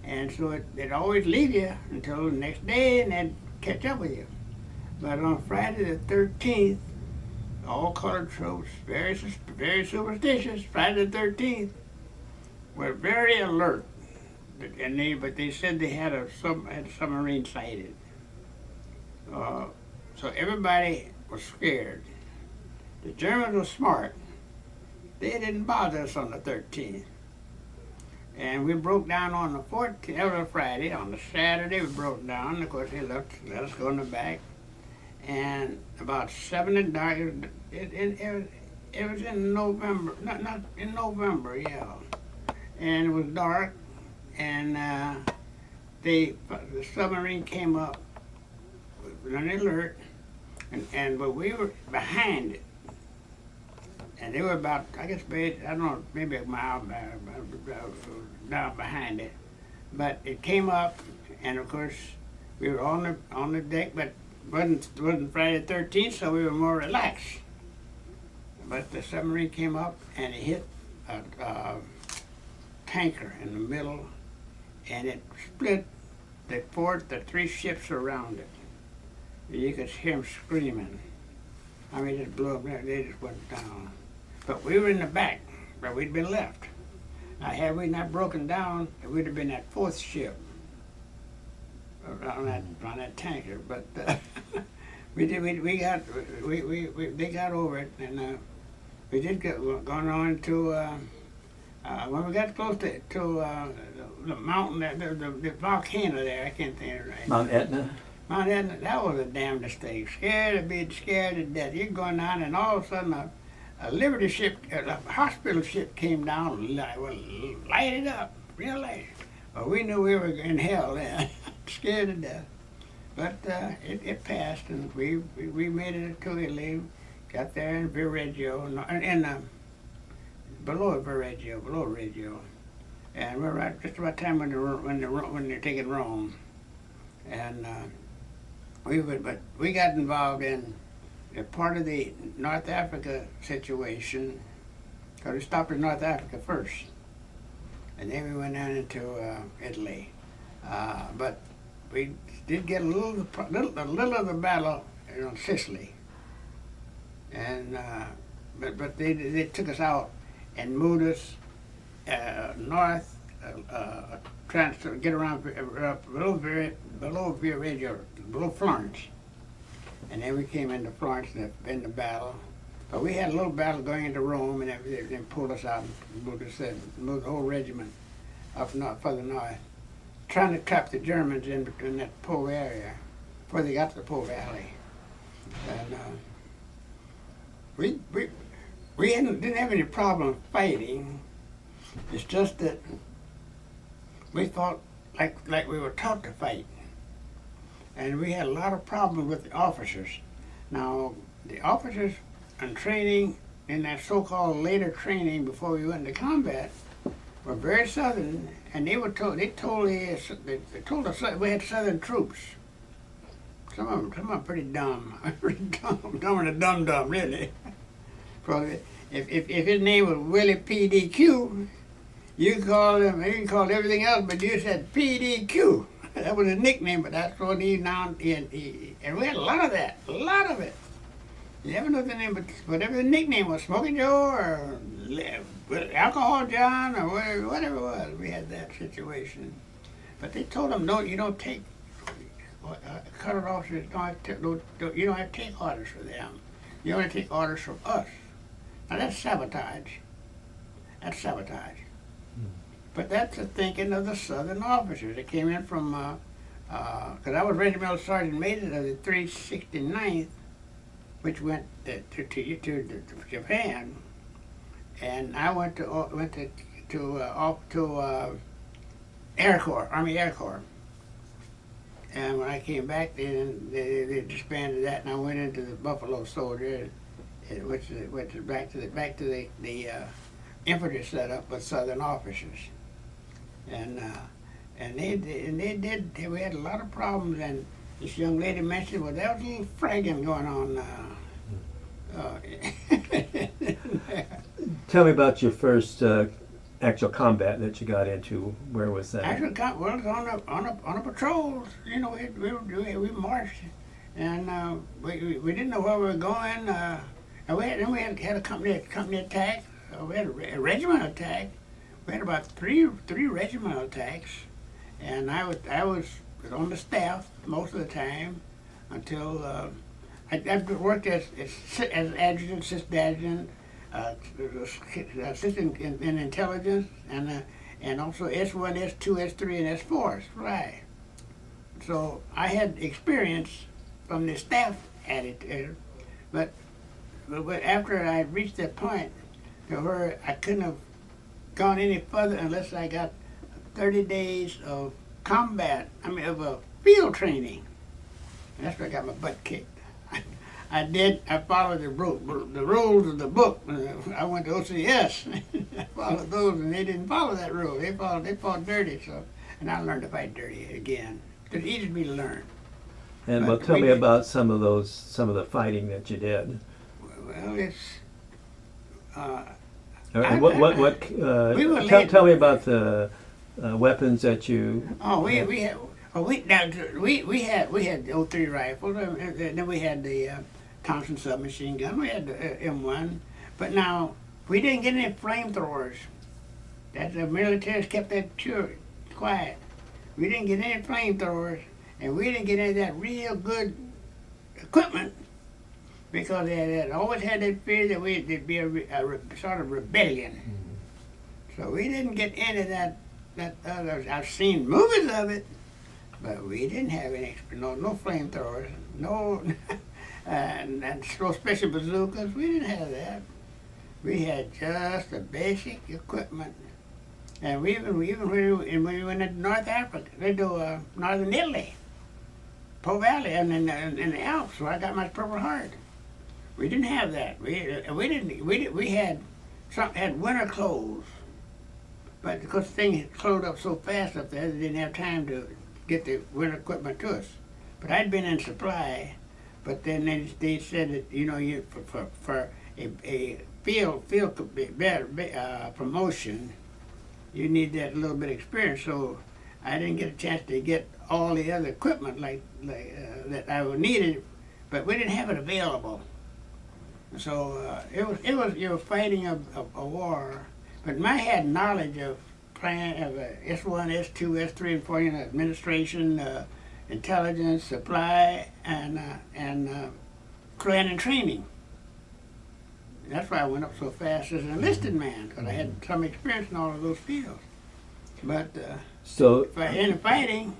And so it'd always leave you until the next day and then catch up with you. But on Friday the 13th, all colored troops, very superstitious, Friday the 13th, were very alert. But they said they had a submarine sighted. So everybody was scared. The Germans were smart. They didn't bother us on the 13th. And we broke down on the 14th, that was a Friday. On the Saturday we broke down. Of course, they let us go in the back. And about 7 in the dark, it was in November, not in November, yeah. And it was dark, and the submarine came up with an alert, but we were behind it. And they were about, I guess, I don't know, maybe a mile down behind it. But it came up, and of course, we were on the deck, but wasn't Friday the 13th, so we were more relaxed. But the submarine came up, and it hit a tanker in the middle, and it split the 3 ships around it. You could hear them screaming. I mean, it just blew up there. They just went down. But we were in the back, but we'd been left. Now, had we not broken down, it would have been that 4th ship on that tanker. But they got over it, and we did get going on to when we got close to the mountain, the volcano there. I can't think of it right. Mount Etna. Mount Etna, that was the damnedest thing. Scared to death. You're going down, and all of a sudden a Liberty ship, a hospital ship came down, lighted up, real light. Well, we knew we were in hell then, scared to death. But it passed, and we made it to Italy, got there in Viareggio, below Reggio, and we're right just about time when they're taking Rome, and we got involved in a part of the North Africa situation, because we stopped in North Africa first, and then we went down into Italy, but we did get a little of the battle on Sicily, and but they took us out and moved us north, trying to get around below Viareggio, below Florence, and then we came into Florence in the battle. But we had a little battle going into Rome, and they pulled us out and moved the whole regiment up north, further north, trying to trap the Germans in between that Po area before they got to the Po Valley. And we didn't have any problem fighting. It's just that we fought like we were taught to fight, and we had a lot of problems with the officers. Now, the officers in training, in that so-called later training before we went into combat, were very Southern, and they told us we had Southern troops. Some of them pretty dumb, dumber than dumb, really. Probably, if his name was Willie PDQ, you can call everything else, but you said PDQ. That was his nickname, but that's what he now. And we had a lot of that, a lot of it. You never know the name, but whatever the nickname was, Smoking Joe or Alcohol John or whatever it was, we had that situation. But they told him, you don't take cutter officers. You don't have to take orders from them. You only take orders from us. Now that's sabotage. That's sabotage. But that's the thinking of the Southern officers. They came in from, because I was regimental sergeant major of the 369th, which went to Japan, and I went to Air Corps, Army Air Corps. And when I came back, they disbanded that, and I went into the Buffalo Soldier, which is back to the infantry setup with Southern officers, and we had a lot of problems. And this young lady mentioned, well, there was a little fragging going on. Tell me about your first actual combat that you got into. Where was that? Actual combat was on a patrol. You know, we marched, and we didn't know where we were going. And we had a company attack. We had a regimental attack. We had about three regimental attacks, and I was on the staff most of the time until I worked as adjutant, assistant adjutant, assistant in intelligence, and also S1, S2, S3, and S4. Right. So I had experience from the staff attitude, but after I reached that point to where I couldn't have gone any further unless I got 30 days of combat, of field training. And that's where I got my butt kicked. I followed the rules of the book. I went to OCS. I followed those, and they didn't follow that rule. They fought dirty, and I learned to fight dirty again. It's easy for me to learn. And well, tell me about some of the fighting that you did. Well, it's. Tell me about the weapons that you. Oh, we had the 03 rifles, and then we had the Thompson submachine gun. We had the M1, but now we didn't get any flamethrowers. That the military kept that quiet. We didn't get any flamethrowers, and we didn't get any of that real good equipment. because they had always had that fear that there'd be a sort of rebellion. So we didn't get into that others. I've seen movies of it, but we didn't have any no flamethrowers, no and no special bazookas. We didn't have that. We had just the basic equipment. And when we went into North Africa, they do northern Italy, Po Valley, and in the Alps, where I got my Purple Heart. We didn't have that. We had winter clothes, but because things closed up so fast up there, they didn't have time to get the winter equipment to us. But I'd been in supply, but then they said that you for a field promotion, you need that little bit of experience. So I didn't get a chance to get all the other equipment like that I would needed, but we didn't have it available. So you were fighting a war, but I had knowledge of plan of S1, S2, S3, and 4, administration, intelligence, supply, and plan and training. That's why I went up so fast as an enlisted man, because I had some experience in all of those fields. But in the fighting,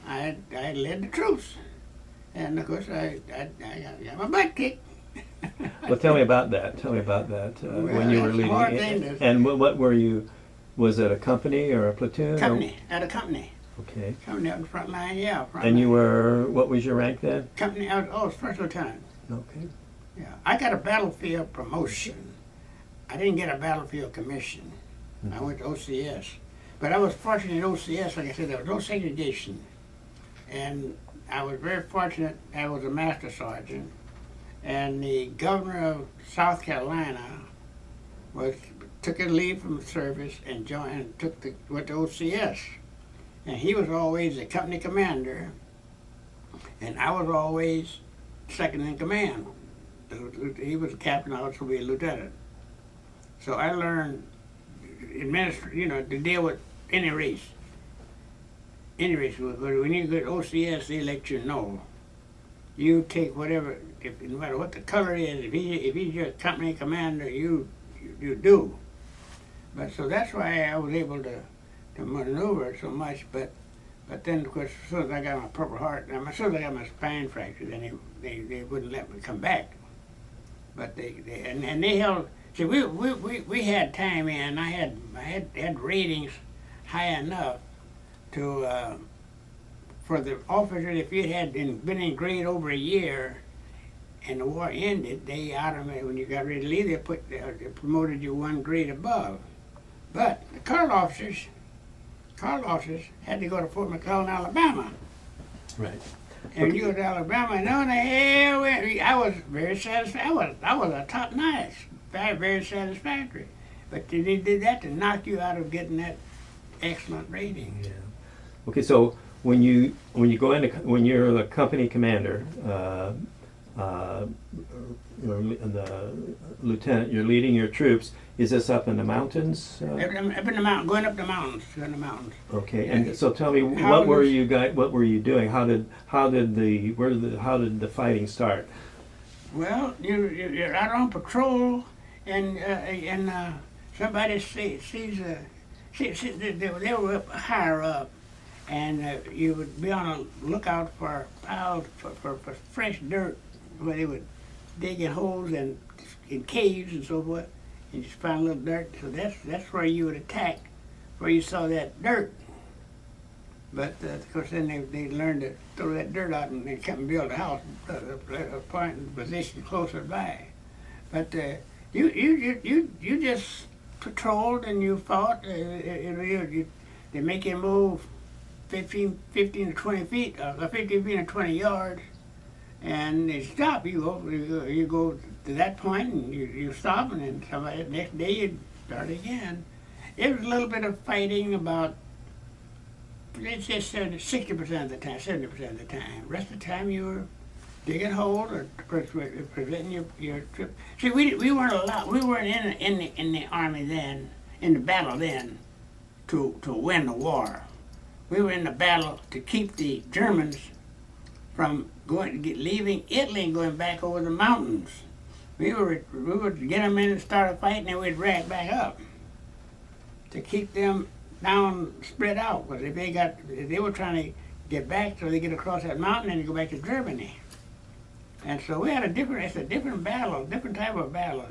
I led the troops, and of course I got my butt kicked. Well, tell me about that. When you were leading. And what were you? Was it a company or a platoon? At a company. Okay. Company out in the front line, yeah. And you were, what was your rank then? Company, I was first lieutenant. Okay. Yeah, I got a battlefield promotion. I didn't get a battlefield commission. I went to OCS. But I was fortunate in OCS, like I said, there was no segregation. And I was very fortunate, I was a master sergeant. And the governor of South Carolina took a leave from the service and went to OCS. And he was always the company commander, and I was always second in command. He was a captain, I was to be a lieutenant. So I learned to deal with any race. Any race. When you go to OCS, they let you know. You take whatever, no matter what the color is, if he's your company commander, you do. But so that's why I was able to maneuver so much. But then, of course, as soon as I got my Purple Heart, as soon as I got my spine fracture, then they wouldn't let me come back. But they held. See, we had time in. I had ratings high enough to for the officers. If you had been in grade over a year, and the war ended, they automatically, when you got ready to leave, they promoted you one grade above. But the colonel officers had to go to Fort McClellan, Alabama. Right. And when you go to Alabama, I was very satisfied. I was a top notch, very, very satisfactory. But they did that to knock you out of getting that excellent rating. Yeah. Okay, so when you're the company commander, the lieutenant, you're leading your troops. Is this up in the mountains? Up in the mountain, going up the mountains, Okay, Yeah. and so tell me, what were you doing? How did the fighting start? Well, you're out on patrol, and somebody sees they were up higher up, and you would be on a lookout for piles for fresh dirt, where they would dig in holes and in caves and so forth, and just find a little dirt. So that's where you would attack, where you saw that dirt. But of course, then they learned to throw that dirt out and they come and build a house, a position closer by. But you just patrolled and you fought. They make you move 15 to 20 feet, 15 feet or 20 yards, and they stop. You go to that point and you stop, and then the next day you start again. It was a little bit of fighting about, let's just say 60% of the time, 70% of the time. The rest of the time you were digging holes or preventing your trip. See, we weren't allowed. We weren't in the army then, in the battle then, to win the war. We were in the battle to keep the Germans from leaving Italy and going back over the mountains. We would get them in and start a fight, and then we'd drag back up to keep them down, spread out. Because if they were trying to get back, so they get across that mountain and go back to Germany. And so we had it's a different battle, different type of battle.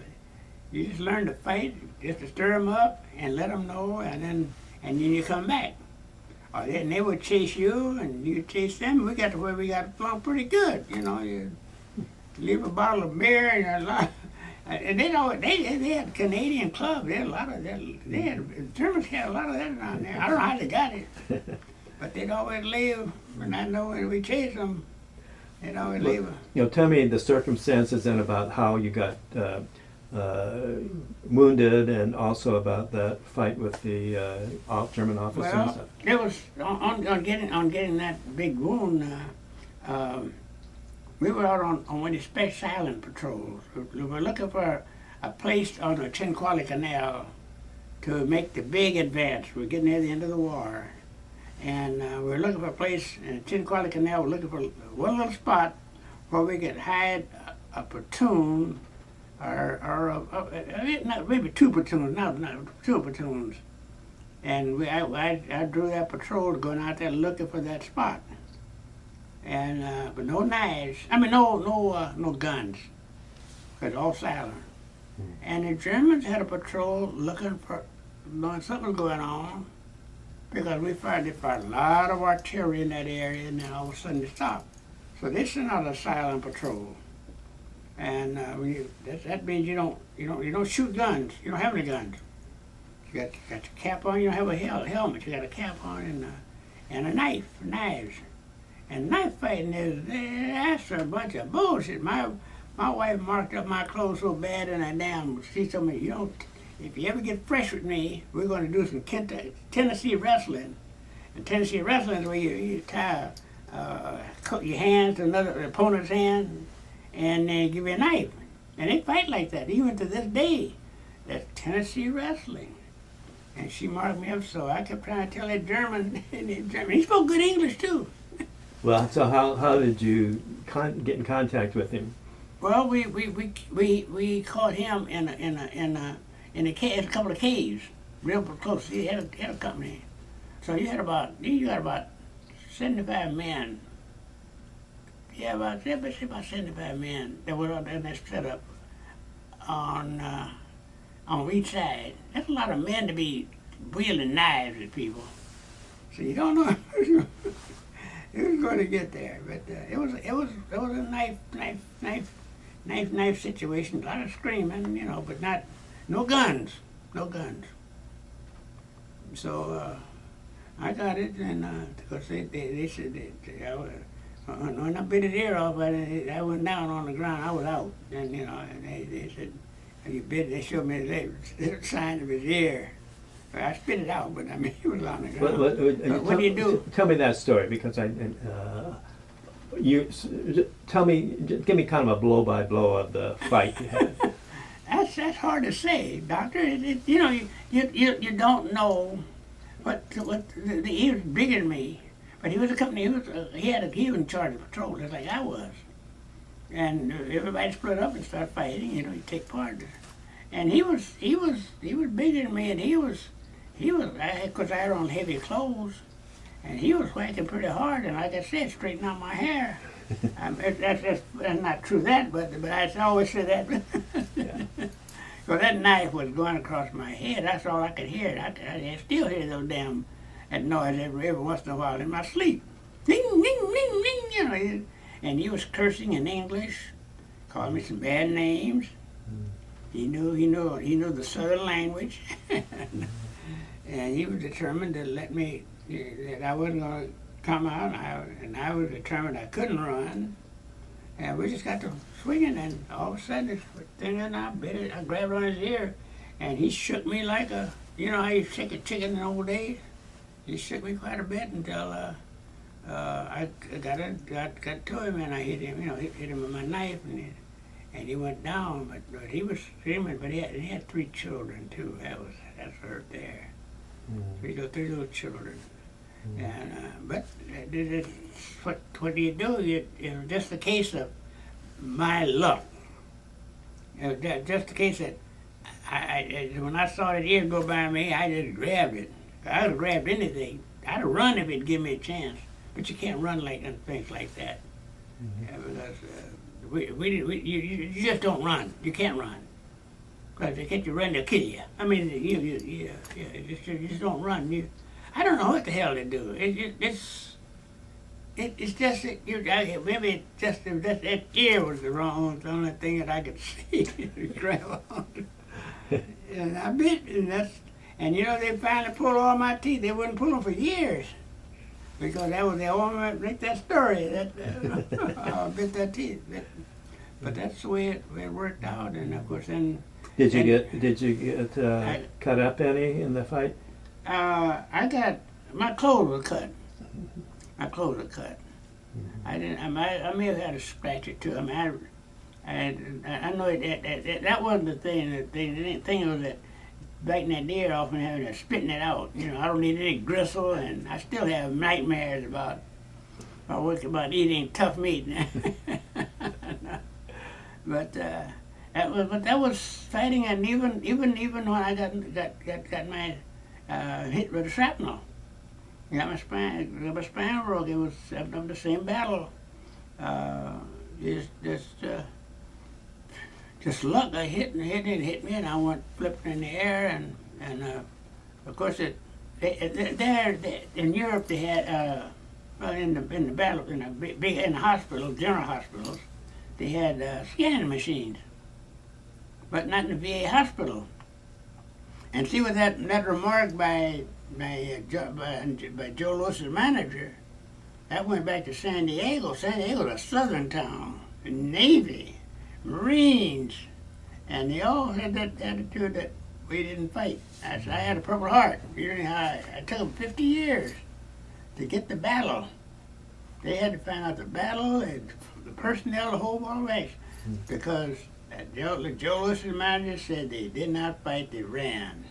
You just learn to fight, just to stir them up and let them know, and then you come back. Or they would chase you, and you chase them. We got to where we got along pretty good, you know. You leave a bottle of beer and a lot. And they had Canadian clubs. They had a lot of that. The Germans had a lot of that down there. I don't know how they got it, but they'd always leave. And I know when we chased them, they'd always leave. You know, tell me the circumstances and about how you got wounded, and also about that fight with the German officer and stuff. Well, it was on getting that big wound. We were out on one of the special island patrols. We were looking for a place on the Chinquali Canal to make the big advance. We're getting near the end of the war. And we were looking for a place in the Chinquali Canal. We're looking for one little spot where we could hide a platoon, or maybe two platoons, not two platoons. And I drew that patrol going out there looking for that spot. And but no knives. I mean, no guns. It's all silent. And the Germans had a patrol looking for knowing something was going on, because they fired a lot of artillery in that area, and then all of a sudden they stopped. So they sent out a silent patrol. And that means you don't shoot guns. You don't have any guns. You got your cap on. You don't have a helmet. You got a cap on and a knives. And knife fighting that's a bunch of bullshit. My wife marked up my clothes so bad, and she told me, if you ever get fresh with me, we're going to do some Tennessee wrestling. And Tennessee wrestling is where you tie your hands to another opponent's hand, and they give you a knife. And they fight like that, even to this day. That's Tennessee wrestling. And she marked me up, so I kept trying to tell that German, he spoke good English too. Well, so how did you get in contact with him? Well, we caught him in a cave, a couple of caves, real close. He had a company, so you got about 75 men. Yeah, about 75 men that were in that setup on each side. That's a lot of men to be wielding knives at people. So you don't know. It was going to get there, but it was a knife situation. A lot of screaming, but no guns. So I got it, and because they said when I bit his ear off, I went down on the ground. I was out, and they said, "You bit." They showed me the sign of his ear. I spit it out, but I mean, he was on the ground. What do you do? Tell me that story, because tell me, give me kind of a blow by blow of the fight you had. That's hard to say, Doctor. You don't know what he was bigger than me, but he was a company. He was in charge of patrol, just like I was, and everybody split up and started fighting. You take part. And he was bigger than me, and he was, because I had on heavy clothes, and he was whacking pretty hard, and like I said, straighten out my hair. That's not true, but I always say that. Because that knife was going across my head. That's all I could hear. I still hear that noise every once in a while in my sleep. Ding, ding, ding, ding, And he was cursing in English, calling me some bad names. He knew the Southern language, and he was determined to let me, that I wasn't going to come out, and I was determined I couldn't run. And we just got to swinging, and all of a sudden, this thing, and I grabbed on his ear, and he shook me like how you shake a chicken in the old days. He shook me quite a bit until I got to him, and I hit him, hit him with my knife, and he went down, but he was screaming. But he had 3 children too. That's hurt there. 3 little children. And but what do you do? It was just a case of my luck. It was just a case that when I saw that ear go by me, I just grabbed it. I would have grabbed anything. I'd have run if it'd give me a chance. But you can't run like things like that. Because you just don't run. You can't run. Because they get you run, they'll kill you. I mean, you just don't run. I don't know what the hell they do. It's just that maybe it's just that ear was the only thing that I could see to grab on. And I bit, and they finally pulled all my teeth. They wouldn't pull them for years because that was the only make that story that I bit that teeth. But that's the way it worked out, and of course then. Did you get cut up any in the fight? I got my clothes were cut. My clothes were cut. I didn't. I may have had a scratch or two. I mean, I know that wasn't the thing. The thing was that biting that ear off and having to spitting it out. I don't need any gristle, and I still have nightmares about eating tough meat. But that was fighting, and even when I got my hit with a shrapnel, got my spine broke. It was of the same battle. Just luck. I hit me, and I went flipping in the air, and of course there in Europe they had in the battle in the hospital, general hospitals, they had scanning machines, but not in the VA hospital. And see, with that remark by Joe Lewis's manager, that went back to San Diego. San Diego's a southern town, Navy, Marines, and they all had that attitude that we didn't fight. I had a Purple Heart. It took them 50 years to get the battle. They had to find out the battle and the personnel, the whole ball race, because Joe Lewis's manager said they did not fight, they ran.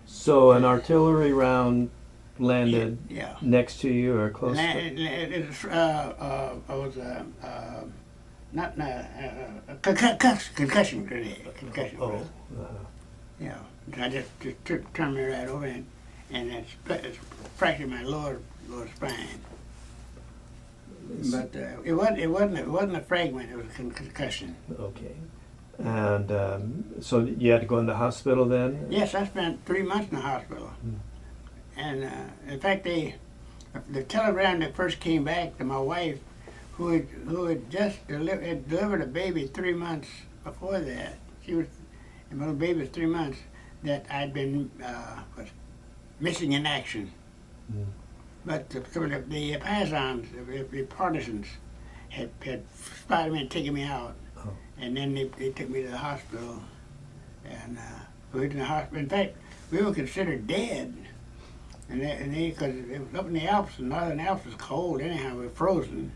So an artillery round landed Yeah. next to you or close to It was not a concussion grenade. Concussion grenade. Yeah. I just turned me right over and it's fractured my lower spine. But it wasn't a fragment. It was a concussion. Okay. And so you had to go in the hospital then? Yes, I spent 3 months in the hospital. And in fact, the telegram that first came back to my wife, who had just delivered a baby 3 months before that. And my little baby was 3 months. That I'd been was missing in action. But the partisans, the partisans, had spotted me and taken me out. Oh. And then they took me to the hospital, and we went to the hospital. In fact, we were considered dead, and because it was up in the Alps, the northern Alps was cold anyhow, we were frozen,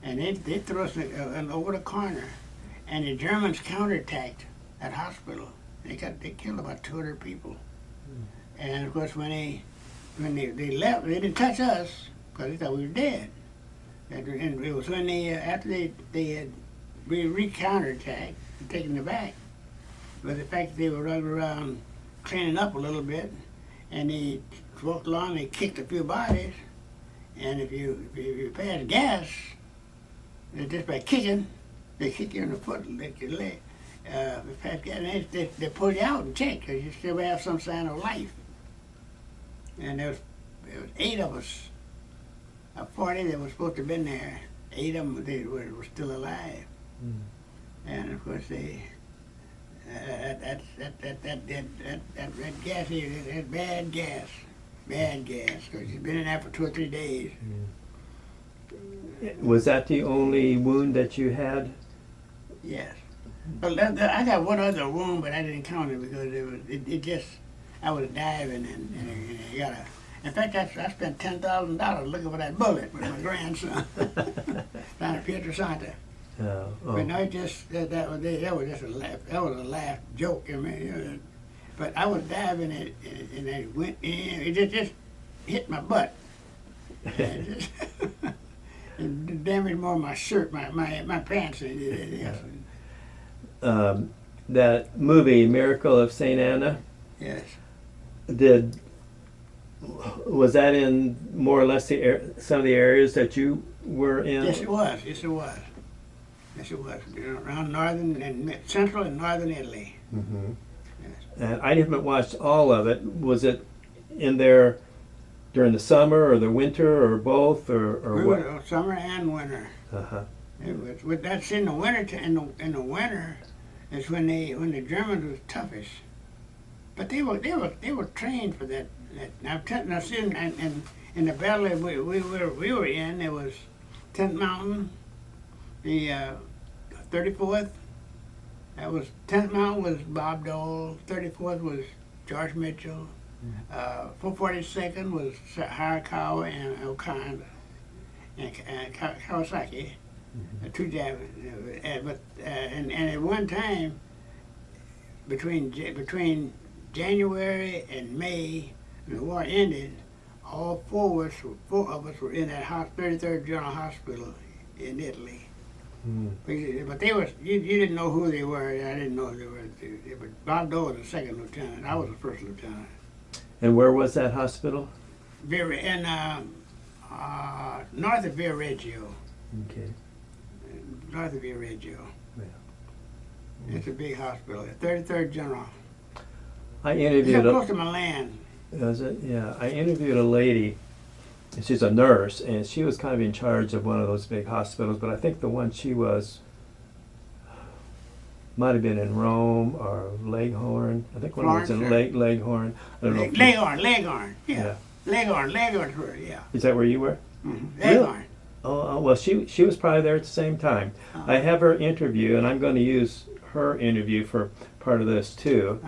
and they threw us over the corner, and the Germans counterattacked that hospital. They killed about 200 people, and of course when they left, they didn't touch us because they thought we were dead. And it was when after they had counterattacked and taken it back. But the fact that they were running around cleaning up a little bit, and they walked along, they kicked a few bodies, and if you pass gas, just by kicking, they kick you in the foot, lick your leg. Pass gas, and they pull you out and check because you still have some sign of life. And there was 8 of us, 40 that were supposed to have been there. 8 of them they were still alive. And of course that gas here, that bad gas, because you've been in there for 2 or 3 days. Was that the only wound that you had? Yes. But I got one other wound, but I didn't count it because I was diving and I got in fact, I spent $10,000 looking for that bullet with my grandson down at Pietrasanta. But no, that was just a laugh. That was a laugh joke. I mean, but I was diving and I went in. It hit my butt. It damaged more my shirt, my pants than it did. Yes. That movie, Miracle of St. Anna, Yes. was that in more or less some of the areas that you were in? Yes, it was. Yes, it was. Yes, it was. Around northern and central and northern Italy. Mm-hmm. Yes. And I haven't watched all of it. Was it in there during the summer or the winter or both or We what? were summer and winter. Uh-huh. It was, that's in the winter. In the winter, is when the Germans was toughest. But they were trained for that. Now see, and in the battle that we were in, it was 10th Mountain, the 34th. That was 10th Mountain was Bob Dole. 34th was George Mitchell. 442nd was Harakawa and Okanda and Kawasaki. Two but and at one time between January and May, when the war ended, all four of us were in that 33rd General Hospital in Italy. But they was you didn't know who they were. I didn't know who they were. But Bob Dole was the second lieutenant. I was the first lieutenant. And where was that hospital? In north of Viareggio. Okay. North of Viareggio. Yeah. It's a big hospital. 33rd General. I It's interviewed so close to Milan. Was it? Yeah. I interviewed a lady, and she's a nurse, and she was kind of in charge of one of those big hospitals, but I think the one she was might have been in Rome or Leghorn. I think one was in Florence, Leghorn. I don't know. if you- Leghorn. Yeah. Leghorn's where, yeah. Is that where you were? Mm-hmm. Really? Leghorn. Oh, well, she was probably there at the same time. I have her interview, and I'm going to use her interview for part of this too,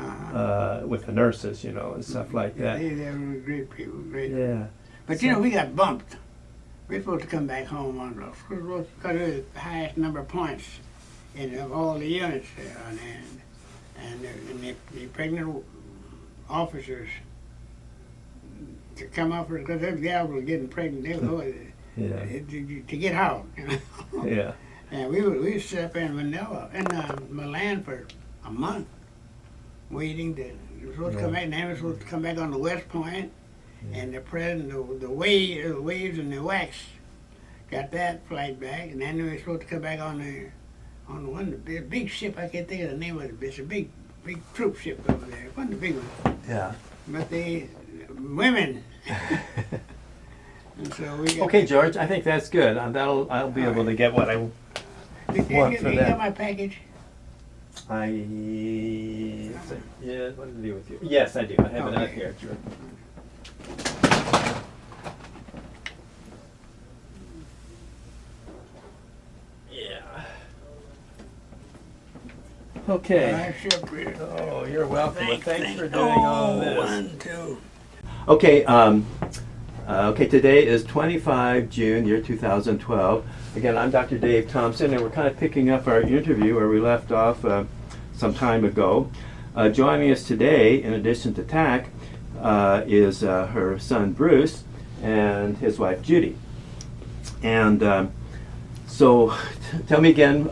with the nurses, and stuff like that. They were great people, great. Yeah. But we got bumped. We were supposed to come back home on because we had the highest number of points of all the units there on hand. And the pregnant officers to come up because those gals were getting pregnant. They were Yeah. to get out. Yeah. And we sit up in Manila in Milan for a month, waiting to. We were supposed to come back, and then we were supposed to come back on the West Point, and the president, the waves and the wax, got that flight back, and then we were supposed to come back on the big ship. I can't think of the name of it. It's a big troop ship over there. It wasn't the big one, Yeah. but the women. And so we got. Okay, George, I think that's good. I'll be able to get what I want for You that. got my package? Yeah, what did I do with you? Yes, I do. I have it out Okay. here. Sure. Yeah. Okay. I sure appreciate it. Oh, you're welcome. Well, thanks for doing all this. 1, 2. Okay, today is 25 June, year 2012. Again, I'm Dr. Dave Thompson, and we're kind of picking up our interview where we left off some time ago. Joining us today, in addition to TAC, is her son Bruce and his wife Judy. And so, tell me again,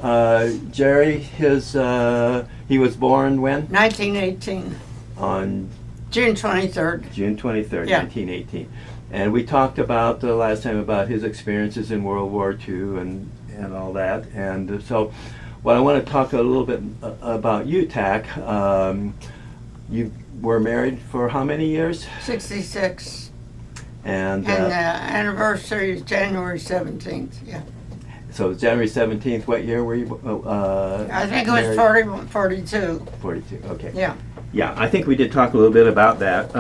Jerry, he was born when? 1918, On June 23rd. June 23rd, Yeah. 1918. And we talked about the last time about his experiences in World War II and all that. And so what I want to talk a little bit about you, Tack. You were married for how many years? 66. And And the anniversary is January 17th, yeah. so January 17th, what year were you? I think it was married? 41, 42, 42, okay. yeah. Yeah, I think we did talk a little bit about that.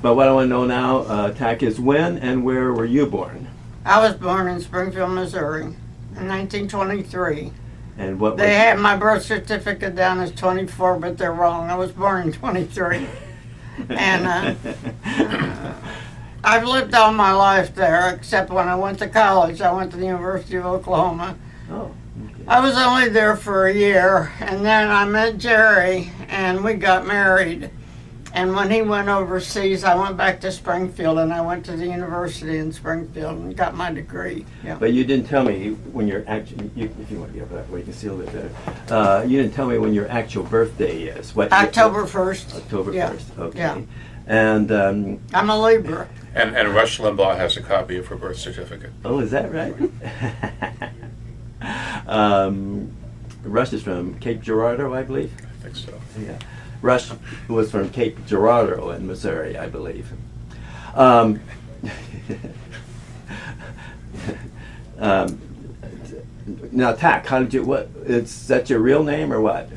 But what I want to know now, Tack, is when and where were you born? I was born in Springfield, Missouri in 1923. And what They was had my birth certificate down as 24, but they're wrong. I was born in 23. And I've lived all my life there, except when I went to college. I went to the University of Oklahoma. Oh, okay. I was only there for a year, and then I met Jerry, and we got married. And when he went overseas, I went back to Springfield, and I went to the university in Springfield and got my degree. Yeah. But you didn't tell me when your actual, if you want to get up that way, you can see a little bit better. You didn't tell me when your actual birthday is. What? October 1st. October Yeah. 1st, okay. Yeah. And, I'm a Libra. And Rush Limbaugh has a copy of her birth certificate. oh, is that right? Rush is from Cape Girardeau, I believe. I think so. Yeah. Rush was from Cape Girardeau in Missouri, I believe. Um, now, Tack, how did you, what, is that your real name or what?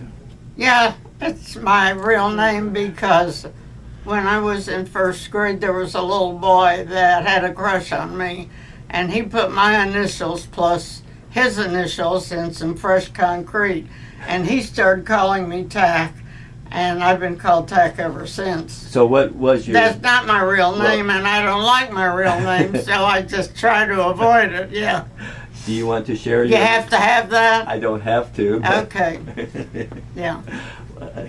Yeah, it's my real name because when I was in first grade, there was a little boy that had a crush on me, and he put my initials plus his initials in some fresh concrete, and he started calling me Tack, and I've been called Tack ever since. So what was your... That's not my real name, and I don't like my real name, so I just try to avoid it, yeah. Do you want to share You your... have to have that? I don't have to. But Okay, yeah.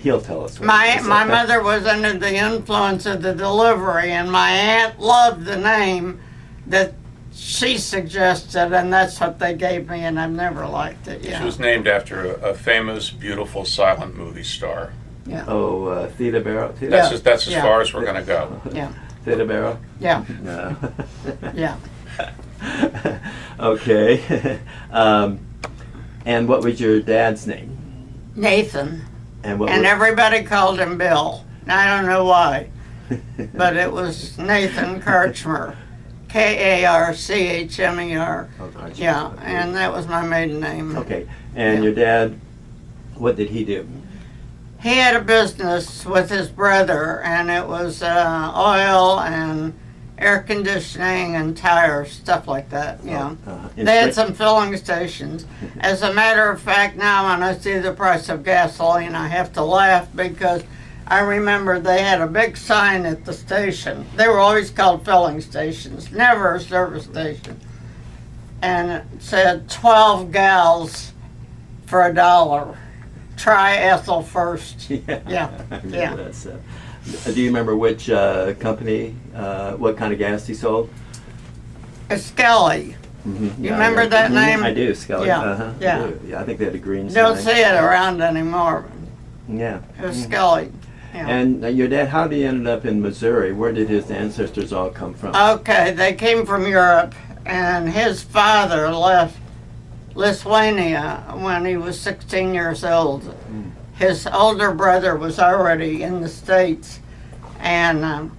He'll tell us. What My it is. my mother was under the influence of the delivery, and my aunt loved the name that she suggested, and that's what they gave me, and I've never liked it. She Yeah, was named after a famous, beautiful silent movie star. yeah, Oh, Theta Barrow, too? That's Yeah. that's as Yeah. far as we're going to go. yeah, Theta Barrow? yeah, No. yeah. Okay. And what was your dad's name? Nathan, And what and was... everybody called him Bill. I don't know why, but it was Nathan Karchmer, Karchmer. Oh, gotcha. Yeah, Okay. and that was my maiden name. Okay. And Yeah. your dad, what did he do? He had a business with his brother, and it was oil and air conditioning and tires, stuff like that. Yeah, In they had Spring- some filling stations. As a matter of fact, now when I see the price of gasoline, I have to laugh because I remember they had a big sign at the station. They were always called filling stations, never a service station, and it said 12 gals for $1. Try ethyl first. Yeah. Yeah, I remember yeah. that stuff. Do you remember which company, what kind of gas he sold? Skelly. Mm-hmm. You remember that name? I do, Skelly. Yeah, Uh-huh. yeah. I do. Yeah, I think they had a green Don't sign. see it around anymore. Yeah. It was Skelly. Yeah. And your dad, how did he end up in Missouri? Where did his ancestors all come from? Okay, they came from Europe, and his father left Lithuania when he was 16 years old. His older brother was already in the States, and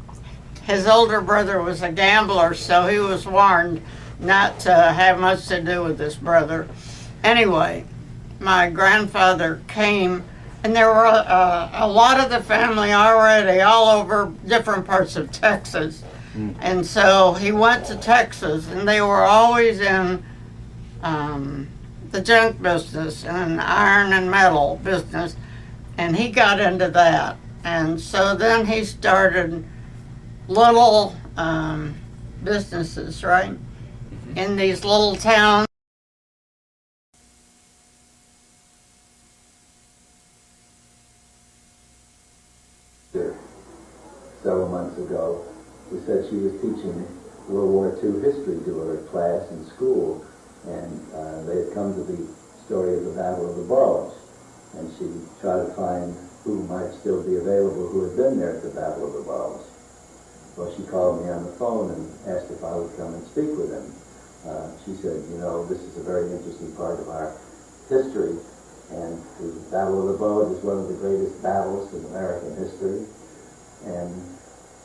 his older brother was a gambler, so he was warned not to have much to do with his brother. Anyway, my grandfather came, and there were a lot of the family already all over different parts of Texas. And so he went to Texas, and they were always in the junk business and iron and metal business, and he got into that. And so then he started little businesses, right, in these little towns. Several months ago, who said she was teaching World War II history to her class in school, and they had come to the story of the Battle of the Bulge, and she tried to find who might still be available who had been there at the Battle of the Bulge. Well, she called me on the phone and asked if I would come and speak with him. She said, you know, this is a very interesting part of our history, and the Battle of the Bulge is one of the greatest battles in American history. And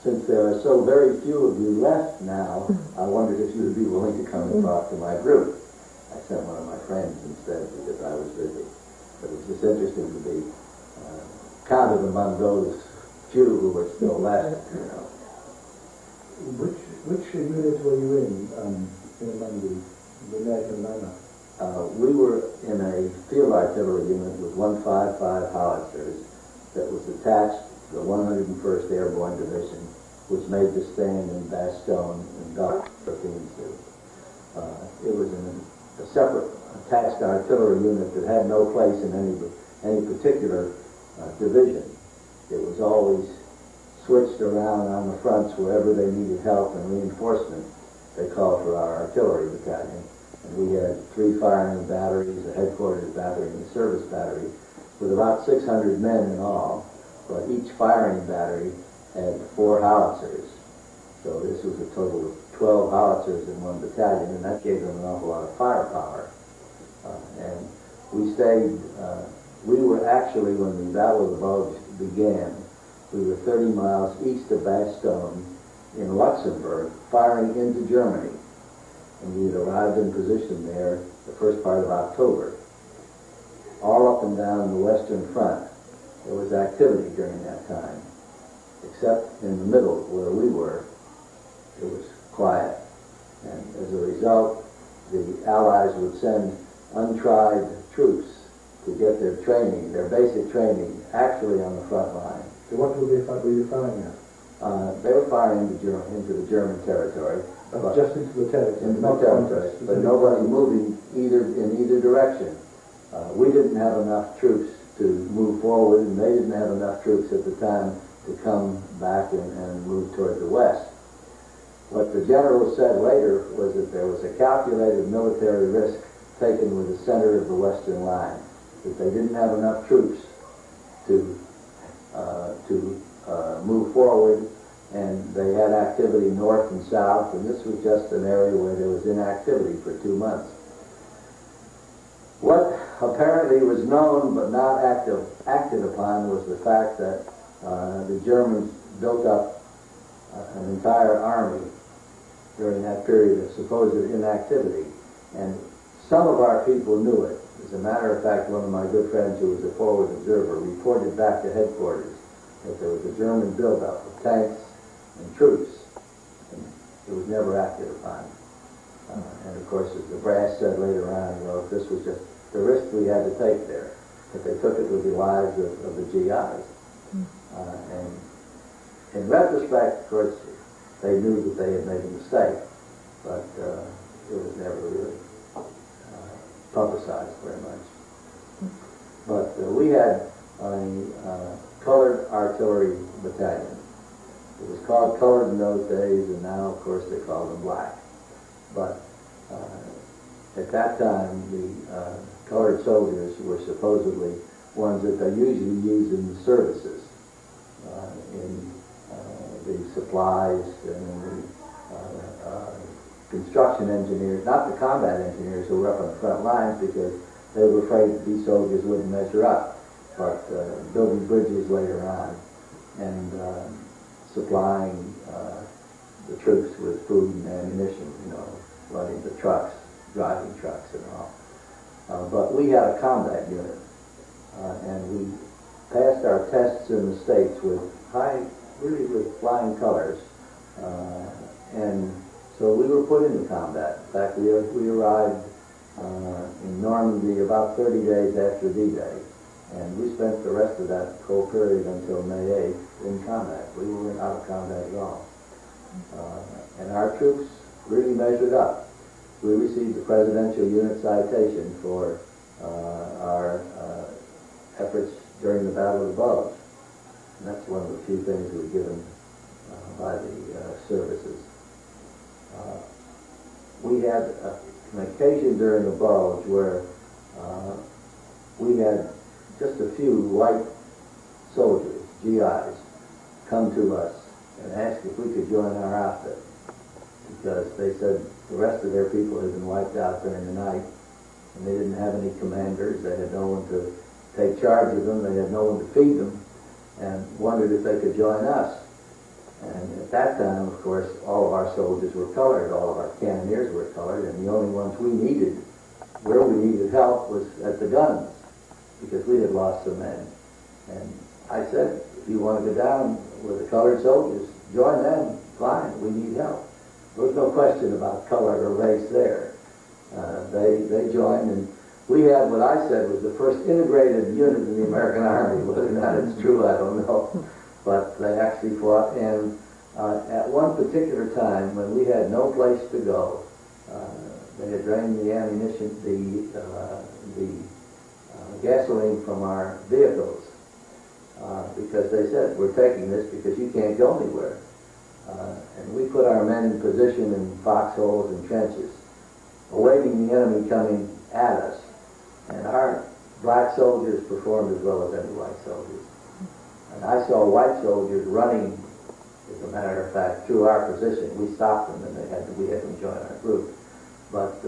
since there are so very few of you left now, I wondered if you would be willing to come and talk to my group. I sent one of my friends instead because I was busy. But it's just interesting to be counted among those few who were still left, you know. Which unit were you in among the American lineup? We were in a field artillery unit with 155 howitzers that was attached to the 101st Airborne Division, which made the stand in Bastogne and Darfurfield. It was in a separate attached artillery unit that had no place in any particular division. It was always switched around on the fronts wherever they needed help and reinforcement. They called for our artillery battalion. And we had 3 firing batteries, a headquarters battery and a service battery, with about 600 men in all. But each firing battery had 4 howitzers. So this was a total of 12 howitzers in one battalion, and that gave them an awful lot of firepower. And we stayed, we were actually, when the Battle of the Bulge began, we were 30 miles east of Bastogne in Luxembourg, firing into Germany. And we had arrived in position there the first part of October. All up and down the Western Front, there was activity during that time, except in the middle where we were, it was quiet. And as a result, the Allies would send untried troops to get their training, their basic training, actually on the front line. So what were you firing at? They were firing into the German territory. Just into the territory? Into the territory, but nobody moving in either direction. We didn't have enough troops to move forward, and they didn't have enough troops at the time to come back and move toward the west. What the general said later was that there was a calculated military risk taken with the center of the western line, that they didn't have enough troops to move forward, and they had activity north and south, and this was just an area where there was inactivity for 2 months. What apparently was known but not acted upon was the fact that the Germans built up an entire army during that period of supposed inactivity, and some of our people knew it. As a matter of fact, one of my good friends who was a forward observer reported back to headquarters that there was a German buildup of tanks and troops, and it was never acted upon. And of course, as the brass said later on, this was just the risk we had to take there, but they took it with the lives of the GIs. And in retrospect, of course, they knew that they had made a mistake, but it was never really publicized very much. But we had a colored artillery battalion. It was called colored in those days, and now, of course, they call them black. But at that time, the colored soldiers were supposedly ones that they usually used in the services, in the supplies and the construction engineers, not the combat engineers who were up on the front lines because they were afraid that these soldiers wouldn't measure up, but building bridges later on and supplying the troops with food and ammunition, running the trucks, driving trucks and all. But we had a combat unit, and we passed our tests in the States with really with flying colors, and so we were put into combat. In fact, we arrived in Normandy about 30 days after D-Day, and we spent the rest of that whole period until May 8th in combat. We were out of combat at all. And our troops really measured up. We received the Presidential Unit Citation for our efforts during the Battle of the Bulge. And that's one of the few things we were given by the services. We had an occasion during the Bulge where we had just a few white soldiers, GIs, come to us and ask if we could join our outfit, because they said the rest of their people had been wiped out during the night, and they didn't have any commanders. They had no one to take charge of them. They had no one to feed them, and wondered if they could join us. And at that time, of course, all of our soldiers were colored. All of our cannoneers were colored, and the only ones we needed, where we needed help, was at the guns, because we had lost some men. And I said, if you want to go down with the colored soldiers, join them, fine, we need help. There was no question about color or race there. They joined, and we had what I said was the first integrated unit in the American Army. Whether or not it's true, I don't know. But they actually fought, and at one particular time when we had no place to go, they had drained the ammunition, the gasoline from our vehicles, because they said, we're taking this because you can't go anywhere. And we put our men in position in foxholes and trenches, awaiting the enemy coming at us. And our black soldiers performed as well as any white soldiers. And I saw white soldiers running, as a matter of fact, through our position. We stopped them, and we had them join our group. But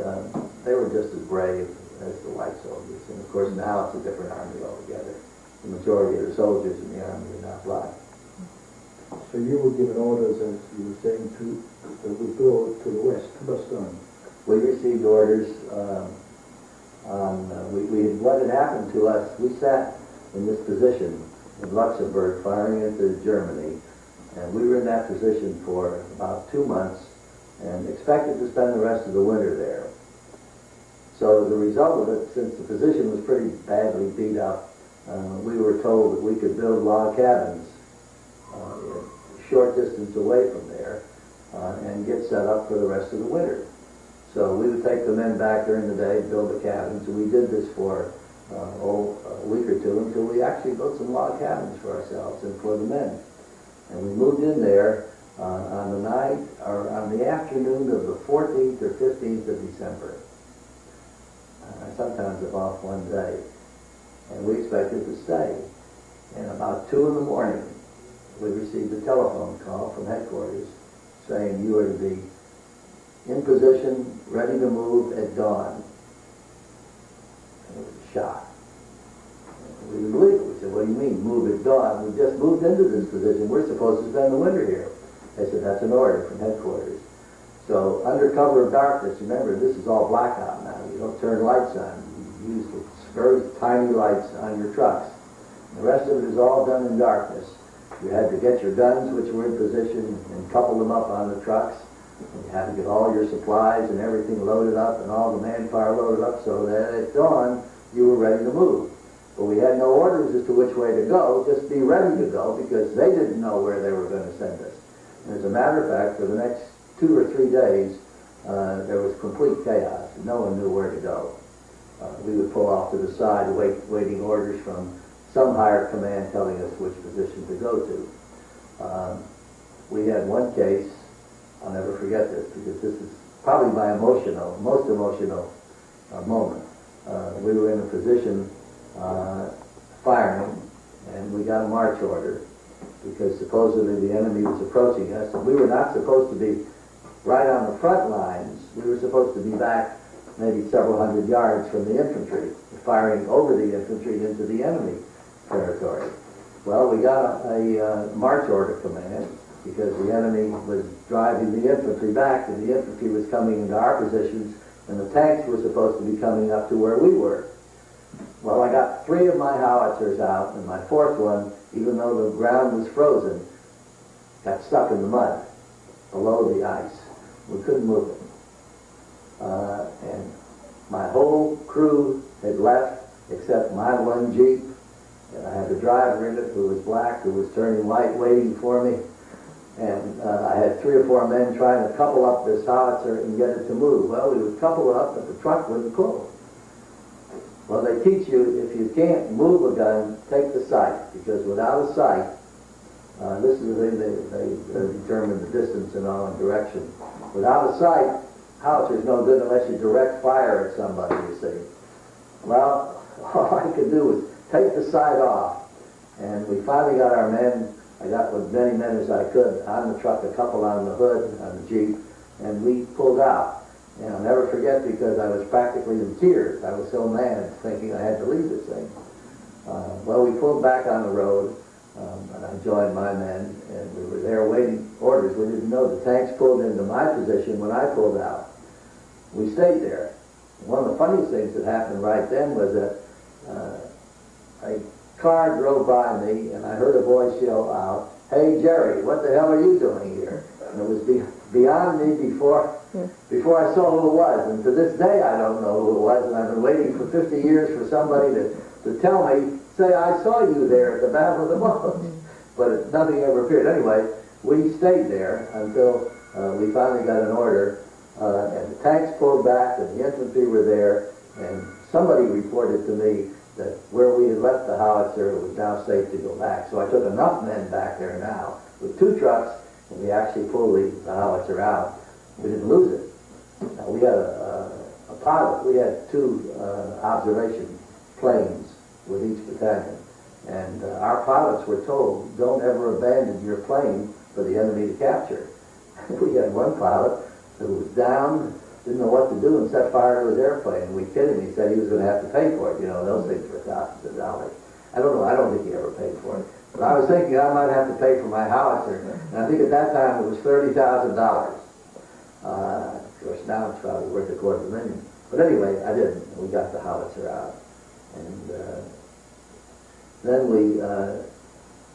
they were just as brave as the white soldiers. And of course now it's a different army altogether. The majority of the soldiers in the army are not black. So you were given orders, as you were saying, to withdraw to the west, to Boston. We received orders what had happened to us. We sat in this position in Luxembourg firing into Germany, and we were in that position for about 2 months and expected to spend the rest of the winter there. So the result of it, since the position was pretty badly beat up, we were told that we could build log cabins a short distance away from there and get set up for the rest of the winter. So we would take the men back during the day, build the cabins, and we did this for a week or two until we actually built some log cabins for ourselves and for the men. And we moved in there on the night, or on the afternoon of the 14th or 15th of December. Sometimes I'm off one day. And we expected to stay. And about 2 in the morning, we received a telephone call from headquarters saying you are to be in position, ready to move at dawn. And it was a shock. We didn't believe it. We said, what do you mean, move at dawn? We just moved into this position. We're supposed to spend the winter here. They said, that's an order from headquarters. So under cover of darkness, remember, this is all blackout now. You don't turn lights on. You use very tiny lights on your trucks. The rest of it is all done in darkness. You had to get your guns, which were in position, and couple them up on the trucks. And you had to get all your supplies and everything loaded up and all the manpower loaded up so that at dawn you were ready to move. But we had no orders as to which way to go, just be ready to go, because they didn't know where they were going to send us. And as a matter of fact, for the next 2 or 3 days, there was complete chaos. No one knew where to go. We would pull off to the side, waiting orders from some higher command telling us which position to go to. We had one case, I'll never forget this, because this is probably my most emotional moment. We were in a position firing, and we got a march order, because supposedly the enemy was approaching us, and we were not supposed to be right on the front lines. We were supposed to be back maybe several hundred yards from the infantry, firing over the infantry into the enemy territory. Well, we got a march order command because the enemy was driving the infantry back, and the infantry was coming into our positions, and the tanks were supposed to be coming up to where we were. Well, I got 3 of my howitzers out, and my 4th one, even though the ground was frozen, got stuck in the mud below the ice. We couldn't move it. And my whole crew had left except my one Jeep, and I had a driver in it who was black, who was turning white, waiting for me. And I had 3 or 4 men trying to couple up this howitzer and get it to move. Well, we would couple it up, but the truck wouldn't pull. Well, they teach you, if you can't move a gun, take the sight, because without a sight, this is the thing they determine the distance and all and direction. Without a sight, howitzer's no good unless you direct fire at somebody, you see. Well, all I could do was take the sight off, and we finally got our men. I got with many men as I could on the truck, a couple on the hood, on the Jeep, and we pulled out. And I'll never forget, because I was practically in tears. I was so mad, thinking I had to leave this thing. Well, we pulled back on the road, and I joined my men, and we were there waiting orders. We didn't know the tanks pulled into my position when I pulled out. We stayed there. One of the funniest things that happened right then was that a car drove by me, and I heard a voice yell out, "Hey, Jerry, what the hell are you doing here?" And it was beyond me before I saw who it was. And to this day, I don't know who it was, and I've been waiting for 50 years for somebody to tell me, say, I saw you there at the Battle of the Bulge. But nothing ever appeared. Anyway, we stayed there until we finally got an order, and the tanks pulled back, and the infantry were there, and somebody reported to me that where we had left the howitzer, it was now safe to go back. So I took enough men back there now with 2 trucks, and we actually pulled the howitzer out. We didn't lose it. Now, we had a pilot. We had 2 observation planes with each battalion. And our pilots were told, don't ever abandon your plane for the enemy to capture. We had one pilot who was down, didn't know what to do, and set fire to his airplane. And we kidded him. He said he was going to have to pay for it. You know, those things were thousands of dollars. I don't know. I don't think he ever paid for it. But I was thinking I might have to pay for my howitzer. And I think at that time it was $30,000. Of course, now it's probably worth $250,000. But anyway, I didn't. We got the howitzer out. And then we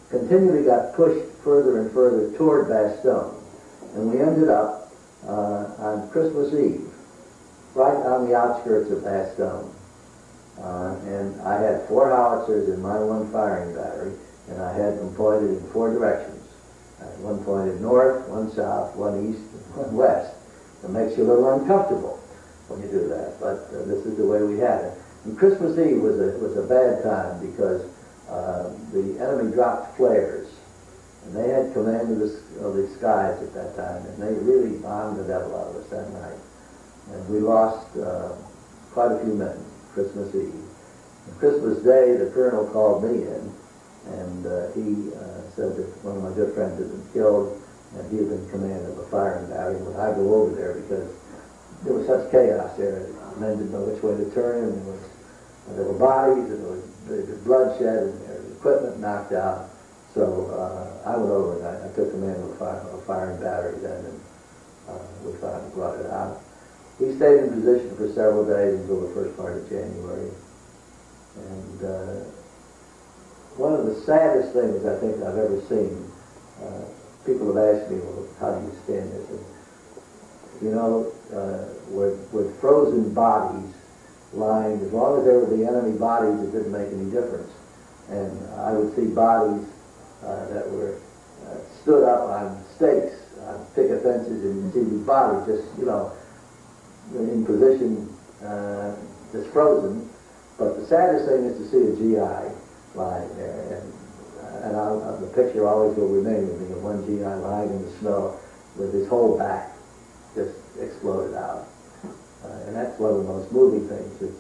continually got pushed further and further toward Bastogne. And we ended up on Christmas Eve, right on the outskirts of Bastogne. And I had 4 howitzers in my 1 firing battery, and I had them pointed in 4 directions. I had one pointed north, 1 south, 1 east, and 1 west. It makes you a little uncomfortable when you do that, but this is the way we had it. And Christmas Eve was a bad time because the enemy dropped flares, and they had command of the skies at that time, and they really bombed the devil out of us that night. And we lost quite a few men Christmas Eve. And Christmas Day, the colonel called me in, and he said that one of my good friends had been killed, and he had been in command of a firing battery. Would I go over there because there was such chaos there. Men didn't know which way to turn, and there were bodies, and there was bloodshed, and there was equipment knocked out. So I went over and I took command of a firing battery then, and we finally brought it out. We stayed in position for several days until the first part of January. And one of the saddest things I think I've ever seen, people have asked me, well, how do you stand this? And, you know, with frozen bodies lying, as long as they were the enemy bodies, it didn't make any difference. And I would see bodies that were stood up on stakes, on picket fences, and you'd see these bodies just, you know, in position, just frozen. But the saddest thing is to see a GI lying there, and the picture always will remain with me of one GI lying in the snow with his whole back just exploded out. And that's one of the most moving things that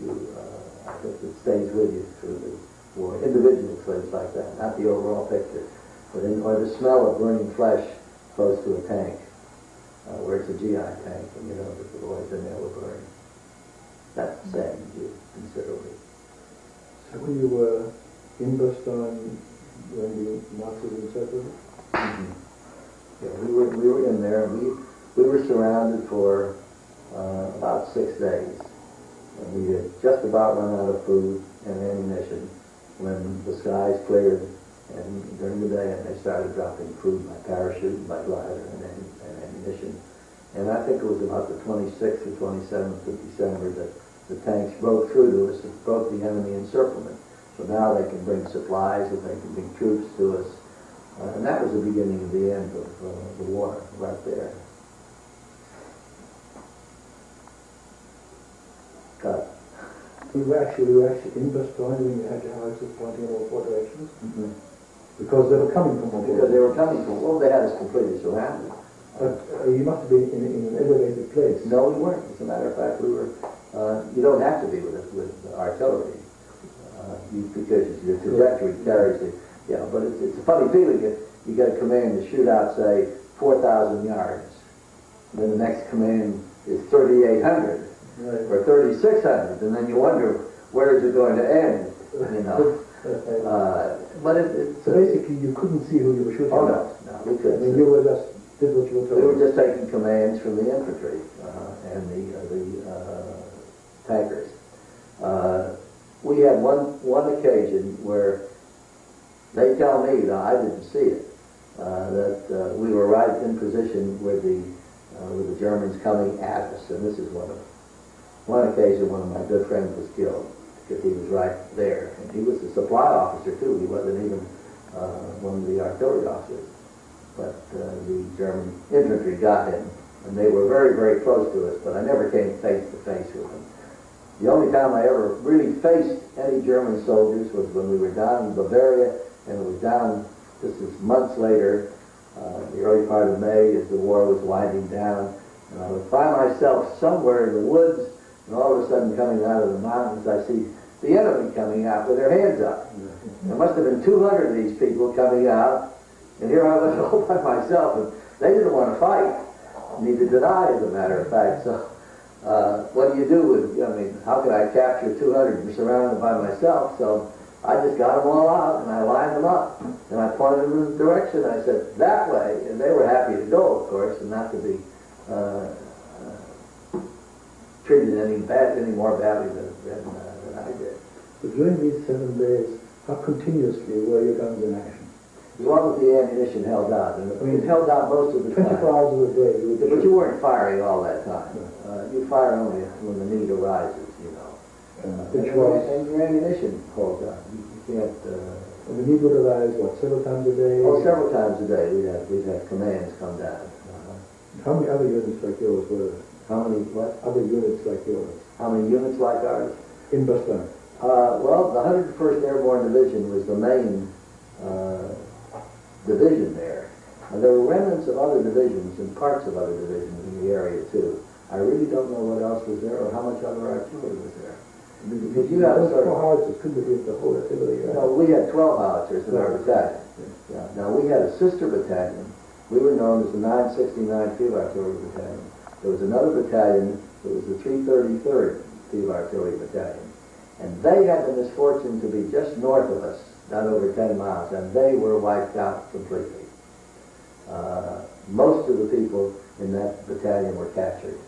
I think that stays with you through the war. Individual things like that, not the overall picture, but or the smell of burning flesh close to a tank, where it's a GI tank, and you know that the boys in there were burned. That saddens you considerably. So when you were in Bastogne, when the Nazis encircled it? Mm-hmm. Yeah, we were in there, and we were surrounded for about 6 days. And we had just about run out of food and ammunition when the skies cleared, and during the day, and they started dropping food by parachute, by glider, and ammunition. And I think it was about the 26th or 27th of December that the tanks broke through to us, and broke the enemy encirclement. So now they can bring supplies, and they can bring troops to us. And that was the beginning of the end of the war, right there. Cut. We were actually in Bastogne when you had your howitzers pointing in all 4 directions? Mm-hmm. Because they were coming from all Because they were coming from, well, they had us completely surrounded. But you must have been in an elevated place. No, we weren't. As a matter of fact, we were, you don't have to be with artillery, because your trajectory carries it. Yeah, but it's a funny feeling. You get a command to shoot out, say, 4,000 yards. And then the next command is 3,800. Right. Or 3,600, and then you wonder where is it going to end, you know. But so basically, you couldn't see who you were shooting. Oh no, we couldn't. I mean, you were just did what you were told. We were just taking commands from the infantry and the tankers. We had one occasion where they tell me, now I didn't see it, that we were right in position with the Germans coming at us, and this is one occasion one of my good friends was killed because he was right there, and he was a supply officer too. He wasn't even one of the artillery officers, but the German infantry got him, and they were very, very close to us. But I never came face to face with them. The only time I ever really faced any German soldiers was when we were down in Bavaria, and it was down, this is months later, the early part of May as the war was winding down, and I was by myself somewhere in the woods, and all of a sudden coming out of the mountains I see the enemy coming out with their hands up. There must have been 200 of these people coming out, and here I was all by myself, and they didn't want to fight, neither did I, as a matter of fact. So what do you do with, I mean, how could I capture 200 and surround them by myself? So I just got them all out, and I lined them up, and I pointed them in the direction. I said, that way, and they were happy to go, of course, and not to be treated any more badly than I did. So during these 7 days, how continuously were your guns in action? As long as the ammunition held out, and it held out most of the time. 24 hours a day. But you weren't firing all that time. You fire only when the need arises, you know. Which was? And your ammunition holds out. You can't. And the need would arise, what, several times a day? Oh, several times a day. We'd have commands come down. How many other units like yours were there? How many what? Other units like yours? How many units like ours? In Boston? Well, the 101st Airborne Division was the main division there. And there were remnants of other divisions and parts of other divisions in the area too. I really don't know what else was there or how much other artillery was there. Because you have those 4 howitzers couldn't have the whole artillery, right? No, we had 12 howitzers in our battalion. Yeah. Now we had a sister battalion. We were known as the 969 Field Artillery Battalion. There was another battalion that was the 333rd Field Artillery Battalion. And they had the misfortune to be just north of us, not over 10 miles, and they were wiped out completely. Most of the people in that battalion were captured.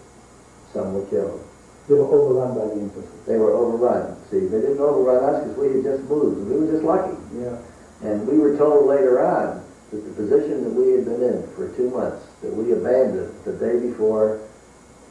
Some were killed. They were overrun by the infantry. They were overrun. See, they didn't overrun us because we had just moved. We were just lucky. Yeah. And we were told later on that the position that we had been in for 2 months, that we abandoned the day before,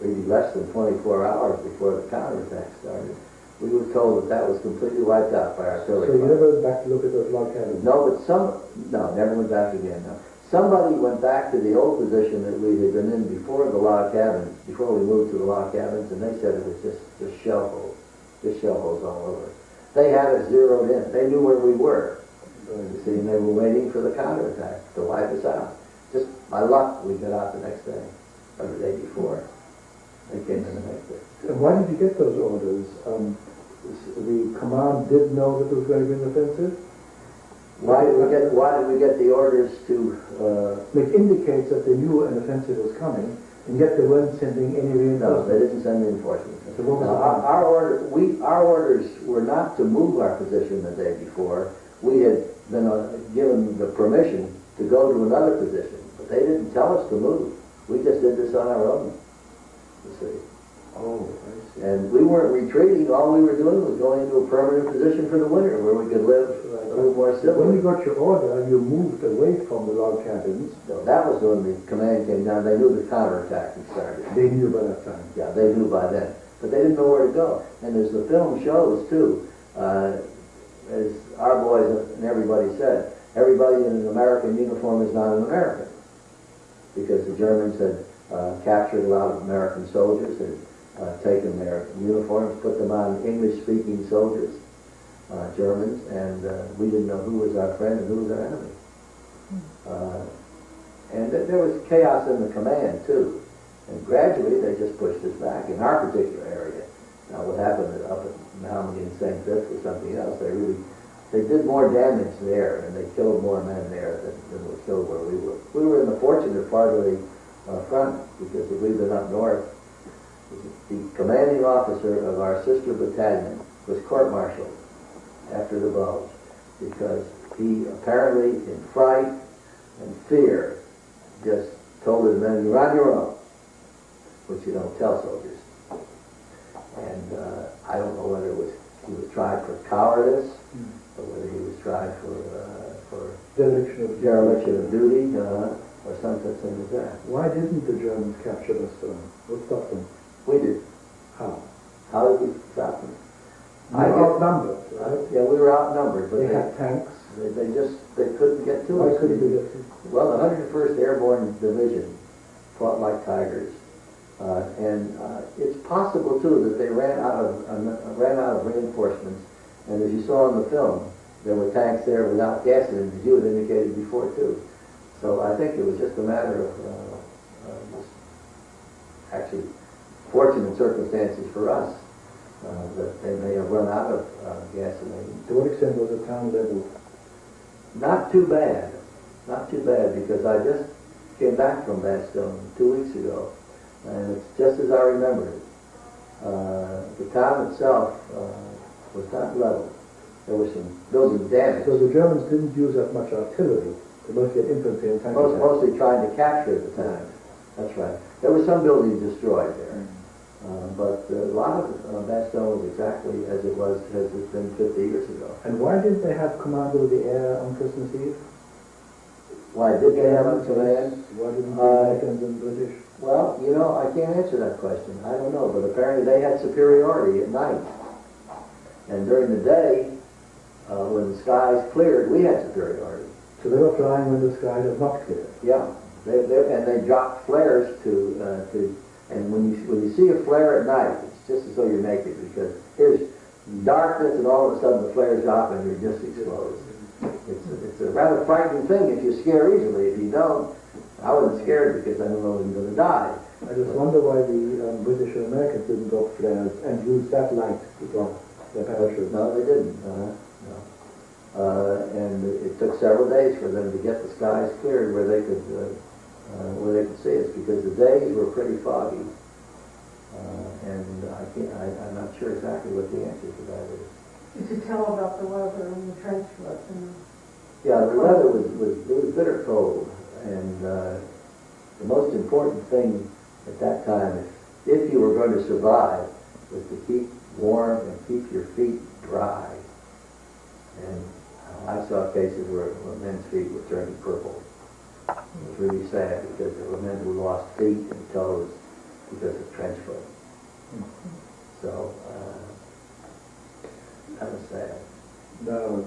maybe less than 24 hours before the counterattack started. We were told that that was completely wiped out by artillery. So you never went back to look at those log cabins? No, but never went back again, no. Somebody went back to the old position that we had been in before the log cabins, before we moved to the log cabins, and they said it was just shell holes. Just shell holes all over. They had us zeroed in. They knew where we were. You see, and they were waiting for the counterattack to wipe us out. Just by luck, we got out the next day, or the day before. They came in the next day. And why did you get those orders? The command did know that there was going to be an offensive? Why did we get the orders to? It indicates that they knew an offensive was coming, and yet they weren't sending any reinforcements. No, they didn't send reinforcements. So what was our orders were not to move our position the day before. We had been given the permission to go to another position, but they didn't tell us to move. We just did this on our own. You see. Oh, I see. And we weren't retreating. All we were doing was going into a permanent position for the winter where we could live a little more civilly. When you got your order, you moved away from the log cabins. No, that was when the command came down. They knew the counterattack had started. They knew by that time. Yeah, they knew by then. But they didn't know where to go. And as the film shows, too, as our boys and everybody said, everybody in an American uniform is not an American. Because the Germans had captured a lot of American soldiers and taken their uniforms, put them on English-speaking soldiers, Germans, and we didn't know who was our friend and who was our enemy. And there was chaos in the command, too. And gradually, they just pushed us back in our particular area. Now, what happened up at Mahomedy and St. Vith was something else. They did more damage there, and they killed more men there than were killed where we were. We were in the fortunate part of the front, because if we'd been up north, the commanding officer of our sister battalion was court-martialed after the Bulge, because he apparently, in fright and fear, just told his men, "You're on your own," which you don't tell soldiers. And I don't know whether he was tried for cowardice, or whether he was tried for dereliction of duty, or some such thing as that. Why didn't the Germans capture Boston? What stopped them? We did. How? How did we stop them? You were outnumbered, right? Yeah, we were outnumbered, but They had tanks. they couldn't get to us. Why couldn't they get to? Well, the 101st Airborne Division fought like tigers. It's possible too that they ran out of reinforcements, and as you saw in the film, there were tanks there without gasoline, as you had indicated before too. So I think it was just a matter of actually fortunate circumstances for us that they may have run out of gasoline. To what extent was the town leveled? Not too bad, because I just came back from Bastogne 2 weeks ago, and it's just as I remembered it. The town itself was not leveled. There were some buildings damaged. So the Germans didn't use that much artillery. They mostly had infantry and tank attacks. Mostly trying to capture the town. That's right. There were some buildings destroyed there. But a lot of Bastogne was exactly as it has been 50 years ago. And why didn't they have command of the air on Christmas Eve? Why did they have a command? Why didn't the Americans and British? Well, you know, I can't answer that question. I don't know, but apparently they had superiority at night. And during the day, when the skies cleared, we had superiority. So they were flying when the sky was not clear. Yeah, and they dropped flares and when you see a flare at night, it's just as though you're naked, because there's darkness and all of a sudden the flares drop and you're just exposed. It's a rather frightening thing if you scare easily. If you don't, I wasn't scared because I didn't know I was going to die. I just wonder why the British and Americans didn't drop flares and use that light to drop their parachutes. No, they didn't. No. And it took several days for them to get the skies cleared where they could see us, because the days were pretty foggy. And I'm not sure exactly what the answer to that is. You could tell about the weather and the trench floods and Yeah, the weather was bitter cold, and the most important thing at that time, if you were going to survive, was to keep warm and keep your feet dry. And I saw cases where men's feet were turning purple. It was really sad because there were men who lost feet and toes because of trench foot. So that was sad. Now,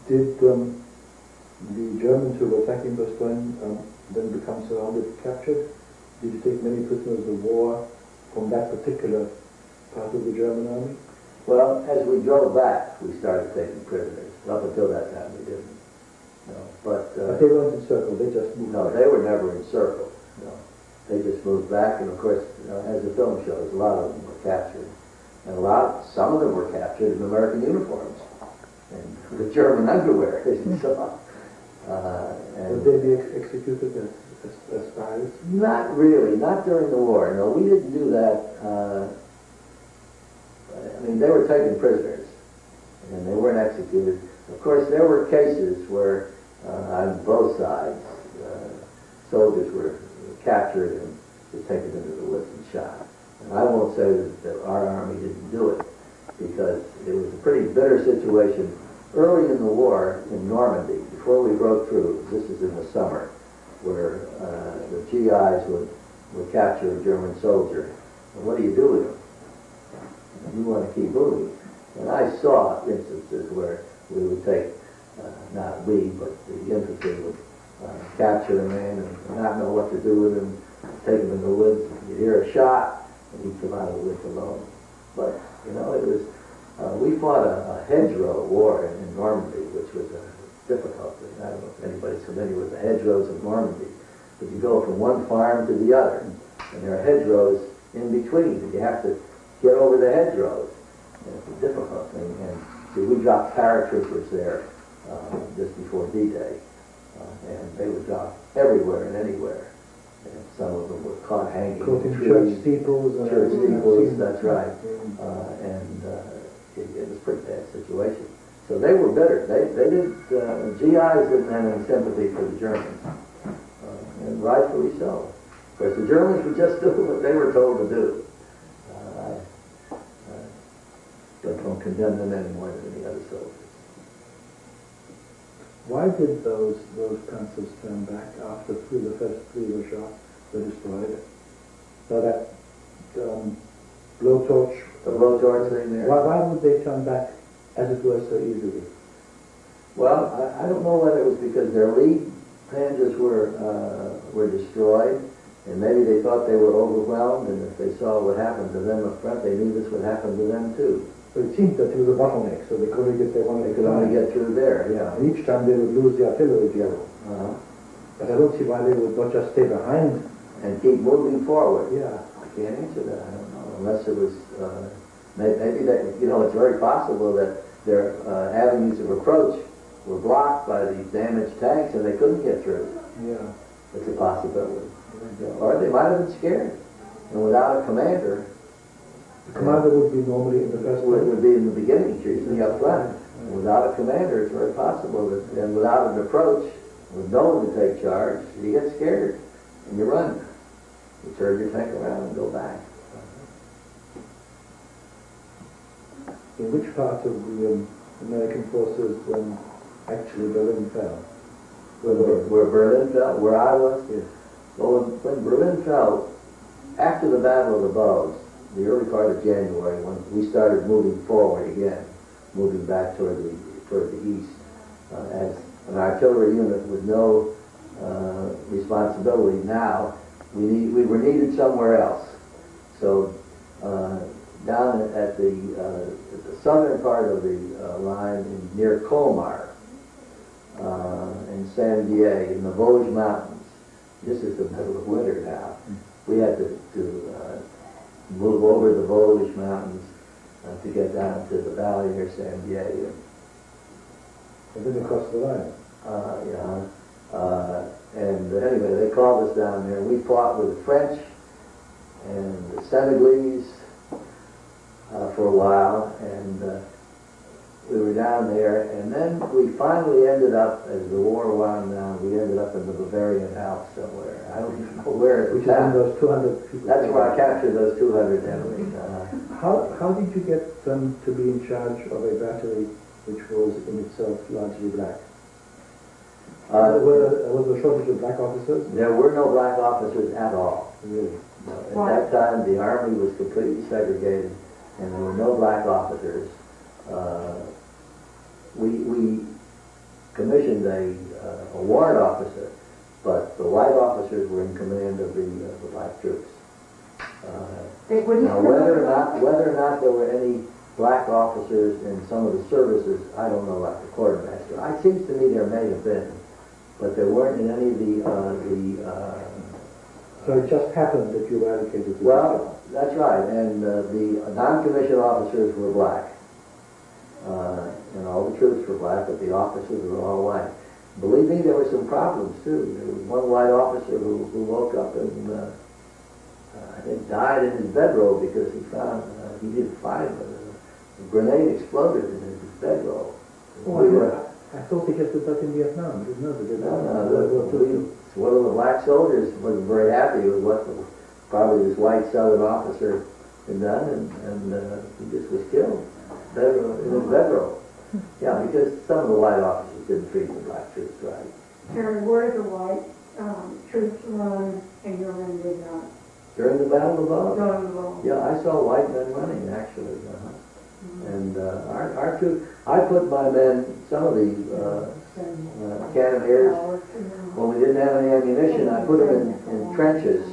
did the Germans who were attacking Bastogne then become surrounded and captured? Did you take many prisoners of war from that particular part of the German army? Well, as we drove back, we started taking prisoners. Up until that time, we didn't. No, but they weren't encircled. They just moved. No, back. they were never encircled. No, they just moved back, and of course, as the film shows, a lot of them were captured, and some of them were captured in American uniforms and with German underwear, as you saw. Would they be executed as spies? Not really. Not during the war. No, we didn't do that. I mean, they were taken prisoners, and they weren't executed. Of course, there were cases where, on both sides, soldiers were captured and were taken into the woods and shot. And I won't say that our army didn't do it, because it was a pretty bitter situation early in the war in Normandy, before we broke through. This is in the summer, where the GIs would capture a German soldier. And what do you do with him? You want to keep moving. And I saw instances where we would take, not we, but the infantry would capture a man and not know what to do with him, take him in the woods. You'd hear a shot, and he'd come out of the woods alone. But, you know, it was, we fought a hedgerow war in Normandy, which was a difficult thing. I don't know if anybody's familiar with the hedgerows of Normandy, but you go from one farm to the other, and there are hedgerows in between, and you have to get over the hedgerows. And it's a difficult thing. And see, we dropped paratroopers there just before D-Day, and they would drop everywhere and anywhere. And some of them were caught hanging in trees. Church steeples. Church steeples, that's right. And it was a pretty bad situation. So they were bitter. They didn't, GIs didn't have any sympathy for the Germans, and rightfully so. Of course, the Germans would just do what they were told to do. I don't condemn them any more than any other soldiers. Why did those panzers turn back after the first three were shot, were destroyed? So that blowtorch... The blowtorch thing there? Why would they turn back, as it were, so easily? Well, I don't know whether it was because their lead panzers were destroyed, And maybe they thought they were overwhelmed, and if they saw what happened to them up front, they knew this would happen to them too. But it seemed that it was a bottleneck, so they could only get there one at They a could only time. get through there, yeah. And each time they would lose the artillery duel. Uh-huh. But I don't see why they would not just stay behind. And keep moving forward. Yeah. I can't answer that. I don't know. Unless it was, maybe that, you know, it's very possible that their avenues of approach were blocked by these damaged tanks and they couldn't get through. Yeah. It's a possibility. Or they might have been scared. And without a commander, The commander would be normally in the first would line. be in the beginning, usually up front. And without a commander, it's very possible that, and without an approach, with no one to take charge, you get scared and you run. You turn your tank around and go back. In which part of the American forces actually Berlin fell? Where Berlin fell, where I was, well, when Berlin fell, after the Battle of the Bulge, the early part of January, when we started moving forward again, moving back toward the east, as an artillery unit with no responsibility now, we were needed somewhere else. So down at the southern part of the line near Colmar, in Sandier, in the Vosges Mountains. This is the middle of winter now. We had to move over the Vosges Mountains to get down to the valley near Sandier. And then across the line. And anyway, they called us down there. We fought with the French and the Senegalese for a while, and we were down there, and then we finally ended up, as the war wound down, we ended up in the Bavarian Alps somewhere. I don't even know where it was. Which is in those 200 people. That's where I captured those 200 enemies. How did you get them to be in charge of a battery which was in itself largely black? Was there a shortage of black officers? There were no black officers at all. Really? No. At that time, the Army was completely segregated, and there were no black officers. We commissioned a warrant officer, but the white officers were in command of the black troops. They wouldn't. Now, whether or not there were any black officers in some of the services, I don't know, like the quartermaster. It seems to me there may have been, but there weren't in any of the So it just happened that you eradicated the well, that's right, and the non-commissioned officers were black. And all the troops were black, but the officers were all white. Believe me, there were some problems too. There was one white officer who woke up and I think died in his bedroll because he found he didn't find a grenade exploded in his bedroll. I thought they just did that in Vietnam. Didn't know they did that. No, one of the black soldiers wasn't very happy with what probably this white Southern officer had done, and he just was killed in his bedroll. Yeah, because some of the white officers didn't treat the black troops right. Jerry, where did the white troops run and your men did not? During the Battle of Bulge? During the war. Yeah, I saw white men running, actually. And our troops, I put my men, some of the cannoneers, when we didn't have any ammunition, I put them in trenches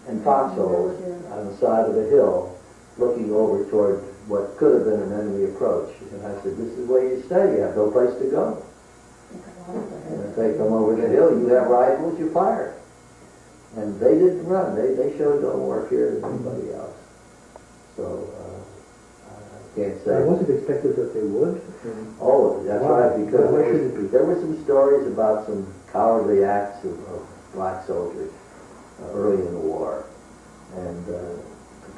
and foxholes on the side of the hill, looking over toward what could have been an enemy approach. And I said, this is where you stay, you have no place to go. And if they come over the hill, you have rifles, you fire. And they didn't run, they showed no more fear than anybody else. So, I can't say. Was it expected that they would? Oh, that's Why? right, because Why should it be? there were some stories about some cowardly acts of black soldiers early in the war. And the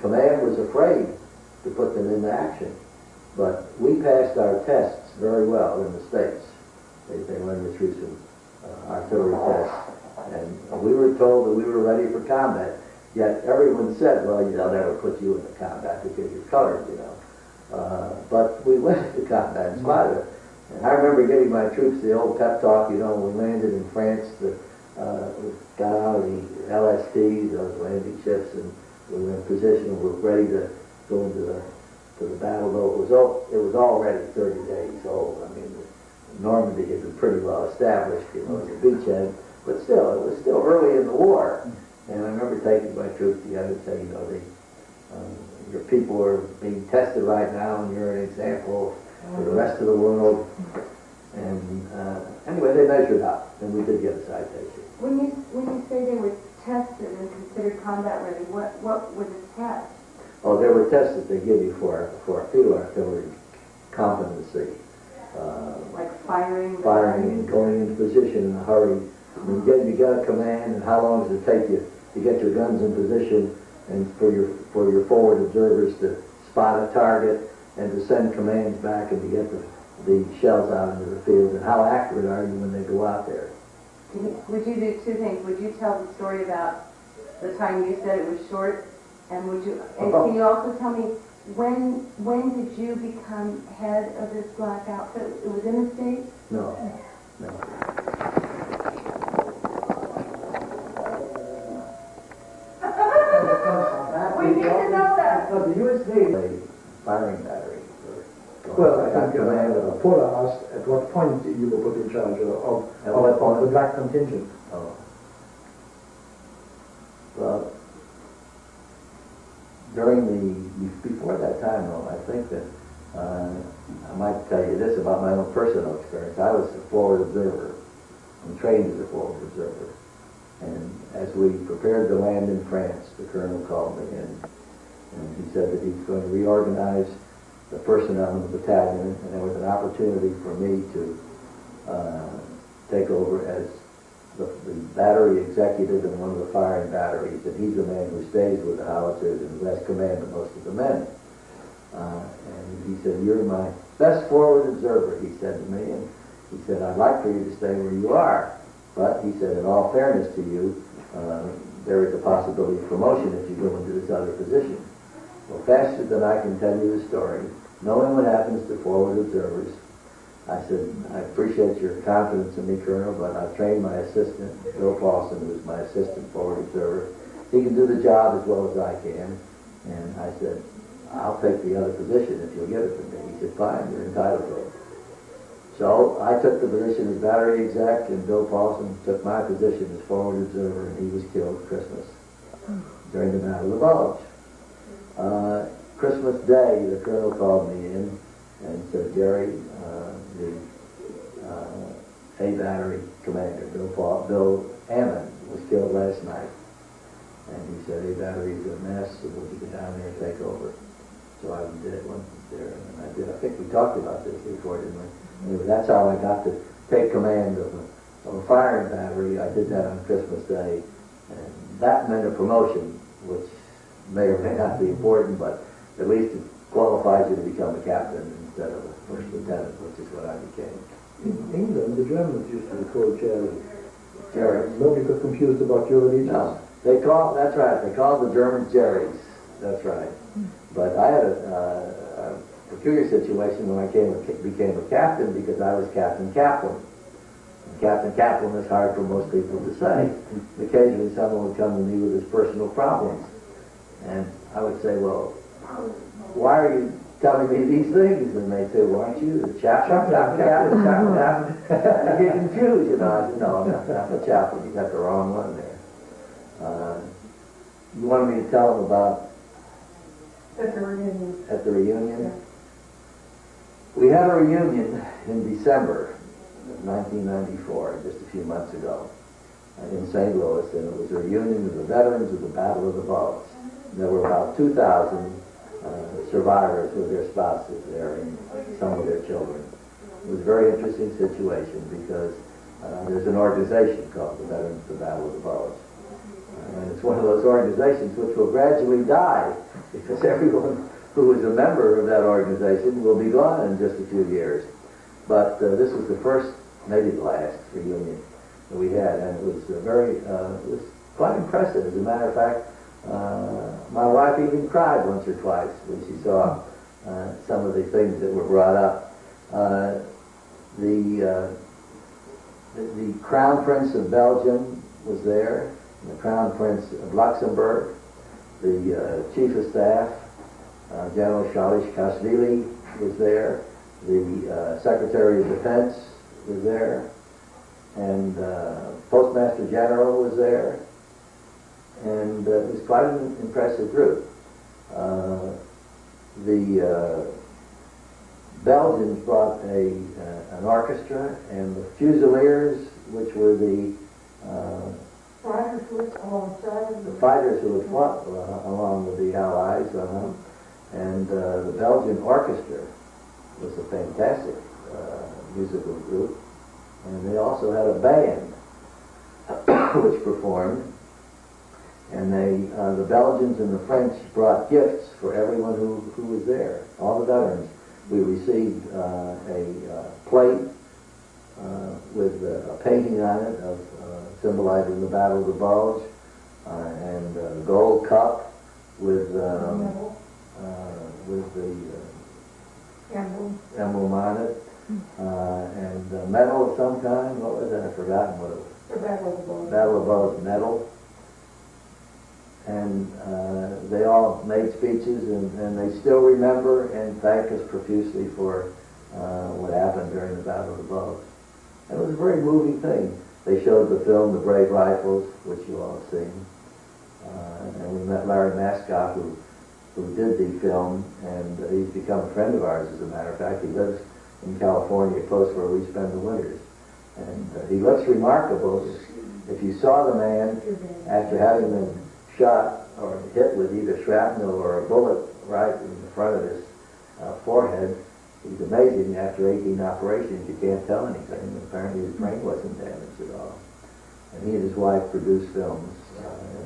command was afraid to put them into action. But we passed our tests very well in the States. They went us through some artillery tests. And we were told that we were ready for combat. Yet everyone said, well, they'll never put you into combat because you're colored, you know. But we went into combat in spite of it. And I remember giving my troops the old pep talk, you know, when we landed in France, we got out of the LSTs, those landing ships, and we were in position and we were ready to go into the battle, though it was already 30 days old. I mean, Normandy had been pretty well established, you know, as a beachhead, but still, it was still early in the war. And I remember taking my troops together and saying, you know, your people are being tested right now, and you're an example for the rest of the world. And anyway, they measured up, and we did get a citation. When you say they were tested and considered combat ready, what were the tests? Oh, there were tests that they give you for a field artillery competency. Like firing and going into position in a hurry. You got a command, and how long does it take you to get your guns in position, and for your forward observers to spot a target and to send commands back and to get the shells out into the field, and how accurate are you when they go out there? Would you do two things? Would you tell the story about the time you said it was short, and can you also tell me when did you become head of this black outfit? It was in the States? No. We need to know that. The U.S. Navy Firing battery. Well, I think Paula asked at what point you were put in charge of the black contingent. Oh. Well, before that time, though, I think that I might tell you this about my own personal experience. I was a forward observer. I'm trained as a forward observer. And as we prepared to land in France, the colonel called me in, and he said that he's going to reorganize the personnel in the battalion, and there was an opportunity for me to take over as the battery executive in one of the firing batteries, and he's the man who stays with the howitzers and who has command of most of the men. And he said, "You're my best forward observer," he said to me, and he said, "I'd like for you to stay where you are, but," he said, "in all fairness to you, there is a possibility of promotion if you go into this other position." Well, faster than I can tell you the story, knowing what happens to forward observers, I said, "I appreciate your confidence in me, Colonel, but I've trained my assistant, Bill Paulson, who's my assistant forward observer. He can do the job as well as I can." And I said, "I'll take the other position if you'll give it to me." He said, "Fine, you're entitled to it." So I took the position as battery exec, and Bill Paulson took my position as forward observer, and he was killed Christmas during the Battle of the Bulge. Christmas Day, the colonel called me in and said, "Jerry, the A battery commander, Bill Ammon, was killed last night." And he said, "A battery is a mess, so would you get down there and take over?" So I did, went there, and I did. I think we talked about this before, didn't we? Anyway, that's how I got to take command of a firing battery. I did that on Christmas Day, and that meant a promotion, which may or may not be important, but at least it qualifies you to become a captain instead of a first lieutenant, which is what I became. In England, the Germans used to be called Jerry. Jerry. Nobody got confused about your allegiance. No, that's right, they called the Germans Jerrys. That's right. But I had a peculiar situation when I became a captain, because I was Captain Caplan. And Captain Caplan is hard for most people to say. Occasionally someone would come to me with his personal problems. And I would say, "Well, why are you telling me these things?" And they'd say, "Well, aren't you the chaplain?" I get confused, you know. I said, "No, I'm not the chaplain. You got the wrong one there." You wanted me to tell them about At the reunion. At the reunion? Yeah. We had a reunion in December of 1994, just a few months ago, in St. Louis, and it was a reunion of the veterans of the Battle of the Bulge. There were about 2,000 survivors with their spouses there and some of their children. It was a very interesting situation because there's an organization called the Veterans of the Battle of the Bulge. And it's one of those organizations which will gradually die, because everyone who is a member of that organization will be gone in just a few years. But this was the first, maybe the last reunion that we had, and it was it was quite impressive. As a matter of fact, my wife even cried once or twice when she saw some of the things that were brought up. The Crown Prince of Belgium was there, and the Crown Prince of Luxembourg, the Chief of Staff, General Kashvili was there, the Secretary of Defense was there, and Postmaster General was there, and it was quite an impressive group. The Belgians brought an orchestra, and the Fusiliers, which were the fighters who had fought along with the Allies, and the Belgian orchestra was a fantastic musical group, and they also had a band which performed, and the Belgians and the French brought gifts for everyone who was there, all the veterans. We received a plate with a painting on it of symbolizing the Battle of the Bulge, and a gold cup with the emblem on it, and a medal of some kind. What was it? I've forgotten what it was. The Battle of the Bulge. Battle of the Bulge medal. And they all made speeches, and they still remember and thank us profusely for what happened during the Battle of the Bulge. It was a very moving thing. They showed the film, The Brave Rifles, which you all have seen. And we met Larry Mascott, who did the film, and he's become a friend of ours, as a matter of fact. He lives in California, close where we spend the winters. And he looks remarkable. If you saw the man after having been shot or hit with either shrapnel or a bullet right in the front of his forehead, he's amazing. After 18 operations, you can't tell anything. Apparently his brain wasn't damaged at all. And he and his wife produced films.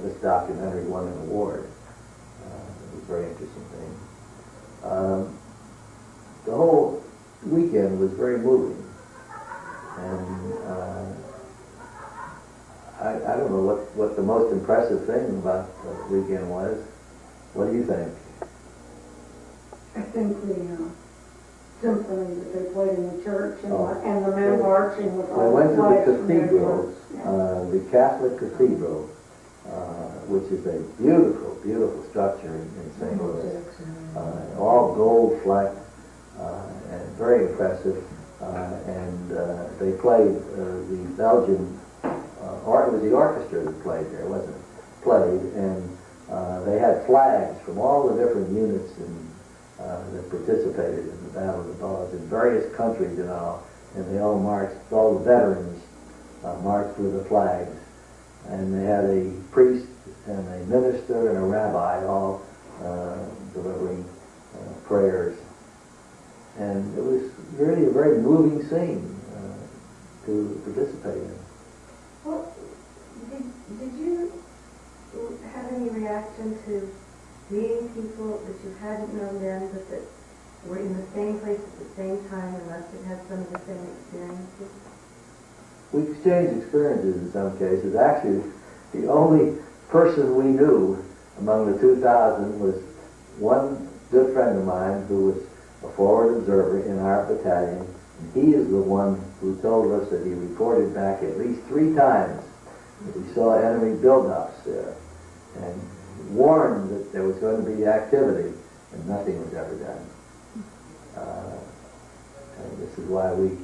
This documentary won an award. It was a very interesting thing. The whole weekend was very moving. And I don't know what the most impressive thing about the weekend was. What do you think? I think the symphony that they played in the church and the men marching with all We went to lights the from everywhere. cathedral, the Catholic Cathedral, which is a beautiful, beautiful structure in St. Louis. All gold flecked and very impressive. And they played the Belgian, it was the orchestra that played there, wasn't it? Played, and they had flags from all the different units that participated in the Battle of the Bulge in various countries and all, and they all marched, all the veterans marched with the flags, and they had a priest and a minister and a rabbi all delivering prayers. And it was really a very moving scene to participate in. Well, did you have any reaction to meeting people that you hadn't known then, but that were in the same place at the same time and must have had some of the same experiences? We exchanged experiences in some cases. Actually, the only person we knew among the 2,000 was one good friend of mine who was a forward observer in our battalion. And he is the one who told us that he reported back at least 3 times that he saw enemy buildups there, and warned that there was going to be activity, and nothing was ever done. And this is why we...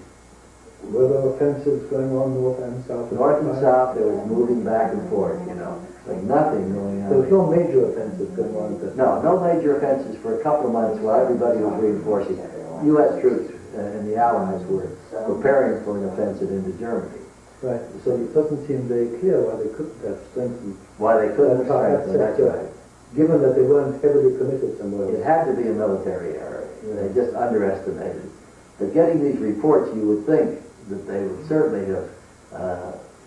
Were there offensives going on north and south? North and south, there was moving back and forth, you know, like nothing going on. There was no major offensive going on? No major offenses for a couple of months while everybody was reinforcing. U.S. troops and the Allies were preparing for an offensive into Germany. Right, so it doesn't seem very clear why they couldn't have strengthened. Why they couldn't have strengthened, that's right. Given that they weren't heavily committed somewhere else. It had to be a military error. They just underestimated. But getting these reports, you would think that they would certainly have,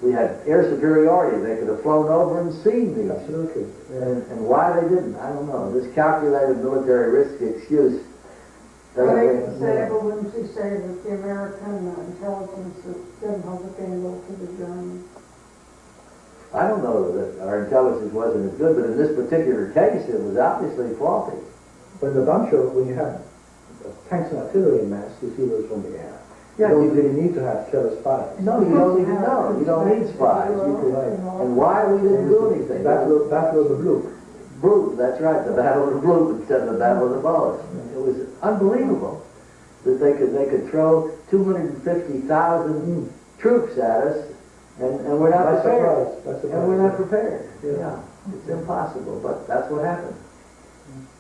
we had air superiority. They could have flown over and seen these. Absolutely. And why they didn't, I don't know. This calculated military risk excuse doesn't But wouldn't you say that the American intelligence didn't hold a candle to the Germans? I don't know that our intelligence wasn't as good, but in this particular case, it was obviously faulty. But in the bunch of, when you have tanks and artillery in mass, you see those from the air. Yeah, you don't really need to have clever spies. No, you don't even know. You don't need spies. And why we didn't do anything? Battle of the Blue. Blue, that's right, the Battle of the Blue instead of the Battle of the Bulge. It was unbelievable that they could throw 250,000 troops at us And we're not By prepared. surprise, by surprise. And we're not prepared. Yeah. Yeah. It's impossible, but that's what happened.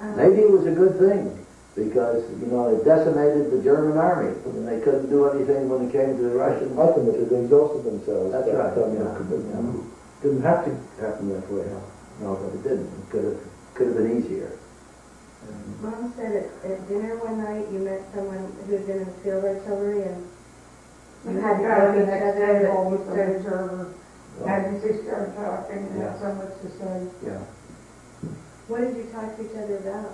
Um, Maybe it was a good thing, because, you know, it decimated the German army, and they couldn't do anything when it came to the Russians. Ultimately, they exhausted themselves. That's right, It didn't have to happen that way. No, but it didn't. It could have been easier. Mom said at dinner one night you met someone who had been in field artillery and you had to go to each other, but you started. And they started talking and Yeah. had so much to say. Yeah. What did you talk to each other about?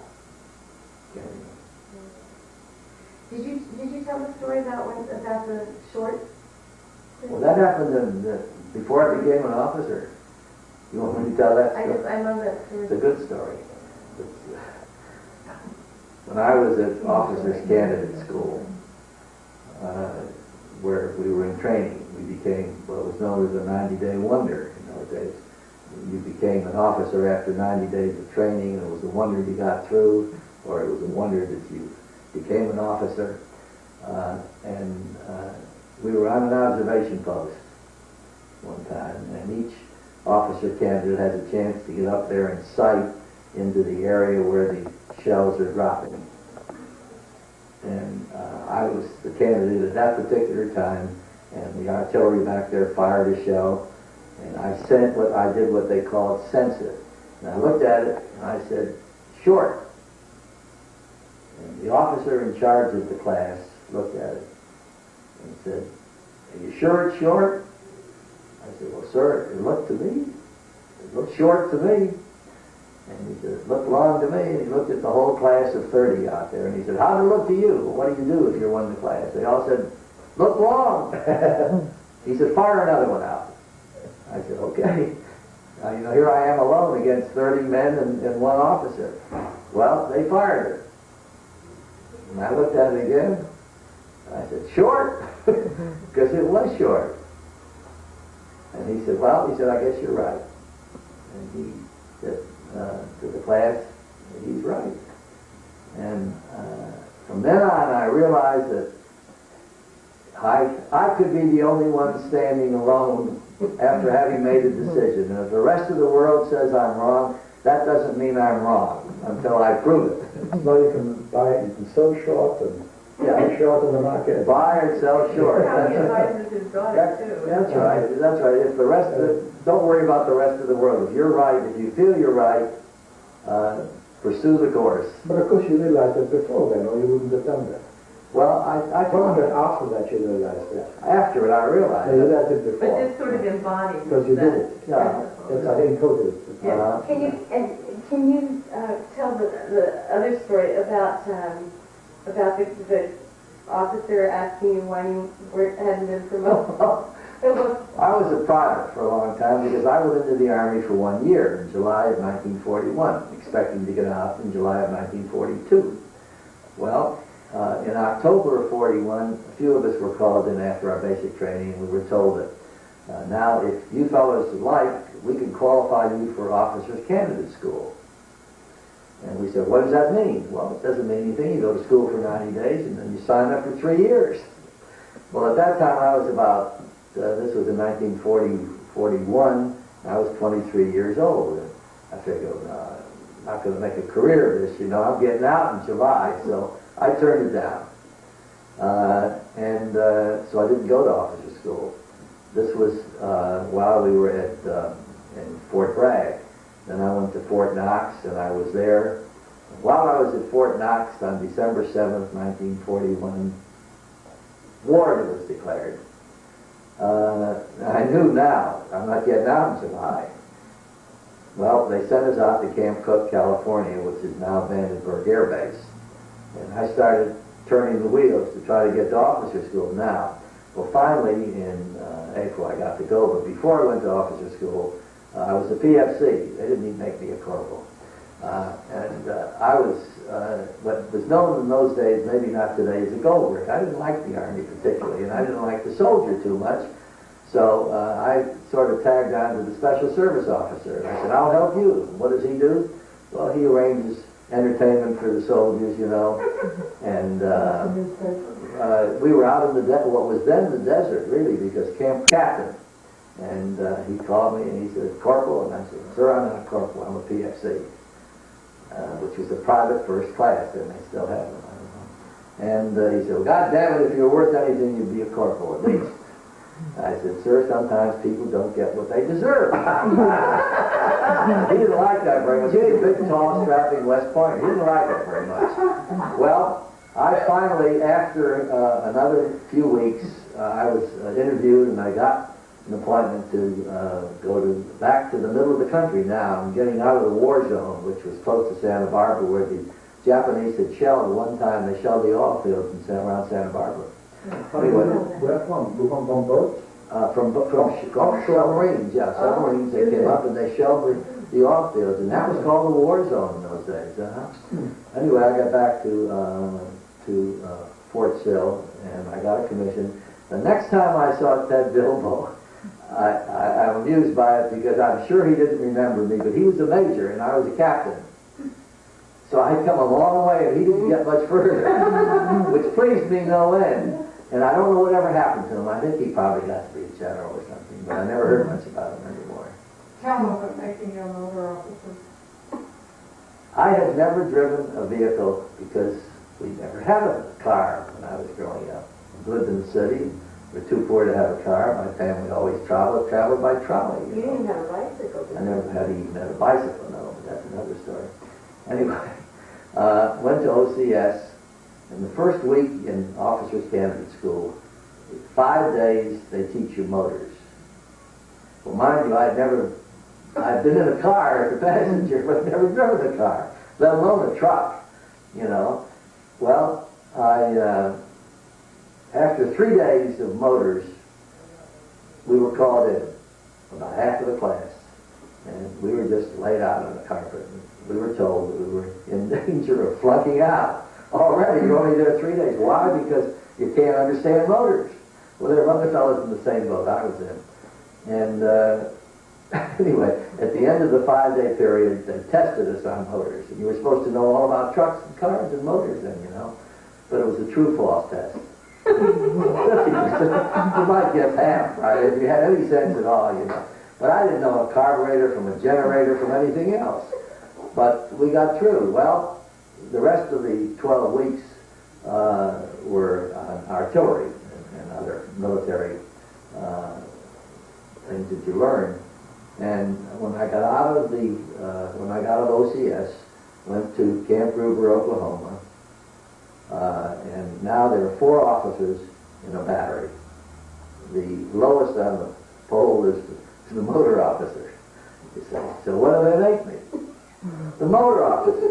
Did you tell the story about the short? Well, that happened before I became an officer. You want me to tell that story? I love that story. It's a good story. When I was at officers candidate school, where we were in training, we became what was known as a 90-day wonder in those days. You became an officer after 90 days of training, and it was a wonder you got through, or it was a wonder that you became an officer. We were on an observation post one time, and each officer candidate has a chance to get up there and sight into the area where the shells are dropping. And I was the candidate at that particular time, and the artillery back there fired a shell, and I did what they called sense it. And I looked at it, and I said, short. And the officer in charge of the class looked at it and said, are you sure it's short? I said, well, sir, it looked to me. It looked short to me. And he said, it looked long to me. And he looked at the whole class of 30 out there, and he said, how did it look to you? Well, what do you do if you're one of the class? They all said, look long. He said, fire another one out. I said, okay. Now, you know, here I am alone against 30 men and one officer. Well, they fired it. And I looked at it again. I said, short? Because it was short. And he said, well, I guess you're right. And he said to the class, he's right. And from then on, I realized that I could be the only one standing alone after having made a decision. And if the rest of the world says I'm wrong, that doesn't mean I'm wrong until I prove it. So you can sell short and buy short in the market. Buy and sell short. That's his daughter, too. That's right. That's right. If the rest don't worry about the rest of the world. If you're right, if you feel you're right, pursue the course. But of course you realized that before then, or you wouldn't have done that. Well, I thought that after that you realized it. After it, I realized You realized it before. But this sort of embodies Because you did it. Yeah. Yes, I encoded it. Can you tell the other story about the officer asking you why you hadn't been promoted? I was a private for a long time because I went into the Army for 1 year in July of 1941, expecting to get out in July of 1942. Well, in October of 41, a few of us were called in after our basic training, and we were told that now if you fellows would like, we can qualify you for officers candidate school. And we said, what does that mean? Well, it doesn't mean anything. You go to school for 90 days and then you sign up for 3 years. Well, at that time I was about, this was in 1941, I was 23 years old. And I figured, I'm not going to make a career of this, you know, I'm getting out in July, so I turned it down. So I didn't go to officer school. This was while we were at in Fort Bragg. Then I went to Fort Knox, and I was there. While I was at Fort Knox on December 7th, 1941, war was declared. I knew now, I'm not getting out in July. Well, they sent us out to Camp Cook, California, which is now Vandenberg Air Base. And I started turning the wheels to try to get to officer school now. Well, finally, in April, I got to go, but before I went to officer school, I was a PFC. They didn't even make me a corporal. I was, what was known in those days, maybe not today, as a gold brick. I didn't like the Army particularly, and I didn't like the soldier too much. So I sort of tagged on to the special service officer. And I said, I'll help you. What does he do? Well, he arranges entertainment for the soldiers, you know. And we were out in what was then the desert, really, because Camp Caplan And he called me and he said, "Corporal," and I said, "Sir, I'm not a corporal, I'm a PFC," which was a private first class, and they still have them, I don't know. And he said, "Well, God damn it, if you were worth anything, you'd be a corporal at least." I said, "Sir, sometimes people don't get what they deserve." He didn't like that very much. He was a big, tall, strapping West Pointer. He didn't like it very much. Well, I finally, after another few weeks, I was interviewed and I got an appointment to go back to the middle of the country now. I'm getting out of the war zone, which was close to Santa Barbara, where the Japanese had shelled at one time. They shelled the oil fields around Santa Barbara. Anyway, where from? From boats? From submarines, yeah, submarines. They came up and they shelled the oil fields, and that was called the war zone in those days. Anyway, I got back to Fort Sill, and I got a commission. The next time I saw Ted Bilbo, I'm amused by it because I'm sure he didn't remember me, but he was a major and I was a captain. So I'd come a long way and he didn't get much further, which pleased me no end. And I don't know whatever happened to him. I think he probably got to be a general or something, but I never heard much about him anymore. Tell me about making your motor officer. I had never driven a vehicle because we never had a car when I was growing up. We lived in the city. We were too poor to have a car. My family always traveled by trolley. You didn't have a bicycle, did you? I never had even had a bicycle, no, but that's another story. Anyway, went to OCS. In the first week in officers candidate school, 5 days they teach you motors. Well, mind you, I'd been in a car as a passenger, but never driven a car, let alone a truck, you know. Well, after 3 days of motors, we were called in, about half of the class, and we were just laid out on the carpet. We were told that we were in danger of flunking out. Already, you're only there 3 days. Why? Because you can't understand motors. Well, there were other fellows in the same boat I was in. And anyway, at the end of the 5-day period, they tested us on motors. And you were supposed to know all about trucks and cars and motors then, you know. But it was a true-false test. 50%. You might guess half, right, if you had any sense at all, you know. But I didn't know a carburetor from a generator from anything else. But we got through. Well, the rest of the 12 weeks were artillery and other military things that you learn. And when I got out of OCS, went to Camp Gruber, Oklahoma, and now there are 4 officers in a battery. The lowest on the pole is the motor officer. You say, so what do they make me? The motor officer.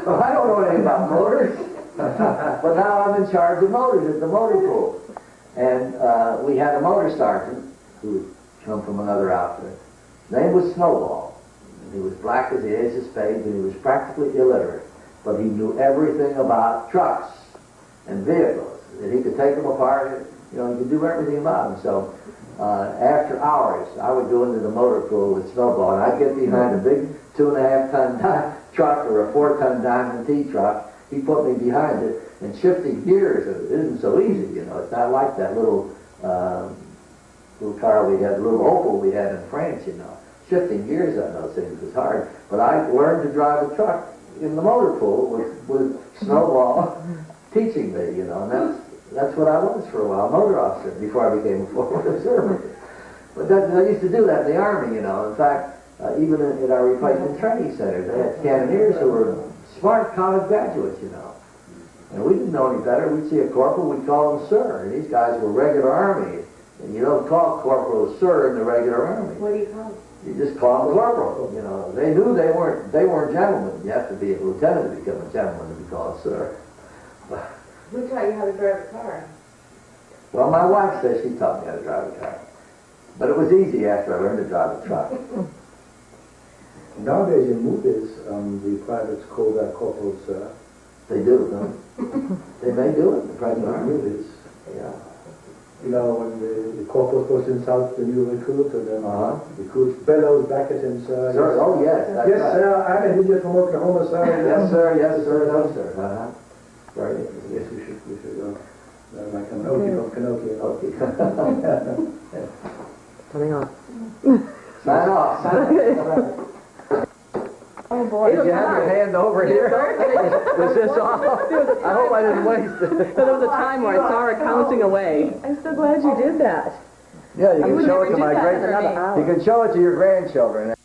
Well, I don't know anything about motors, but now I'm in charge of motors at the motor pool. And we had a motor sergeant who had come from another outfit. His name was Snowball. And he was black as the ace of spades, and he was practically illiterate. But he knew everything about trucks and vehicles. And he could take them apart, you know, he could do everything about them. So after hours, I would go into the motor pool with Snowball, and I'd get behind a big 2.5-ton truck or a 4-ton Diamond T truck. He put me behind it, and shifting gears isn't so easy, you know. It's not like that little car we had, the little Opel we had in France, you know. Shifting gears on those things was hard. But I learned to drive a truck in the motor pool with Snowball teaching me, you know, and that's what I was for a while, motor officer, before I became a forward observer. But I used to do that in the Army, you know. In fact, even in our replacement training center, they had cannoneers who were smart college graduates, you know. And we didn't know any better. We'd see a corporal, we'd call him sir. And these guys were regular Army. And you don't call corporal sir in the regular Army. What do you call it? You just call them corporal, you know. They knew they weren't gentlemen. You have to be a lieutenant to become a gentleman to be called sir. Who taught you how to drive a car? Well, my wife says she taught me how to drive a car. But it was easy after I learned to drive a truck. Nowadays in movies, the privates call their corporals sir. They do, no? They may do it in the present army. Movies. Yeah. You know, when the corporal goes to insult the new recruit, and then the recruit bellows back at him, sir. Sir, oh yes, that's yes, right. sir, I'm an idiot from Oklahoma, sir. Yes, sir, no, sir. Very interesting. Yes, we should, like an Okie from Pinocchio. Okay. Turning off. Sign off. Oh boy. Did you have your hand over here? Was this off? I hope I didn't waste it. There was a time where I saw her counting away. I'm so glad you did that. Yeah, you I can would show never it to do my that great. in another hour. You can show it to your grandchildren.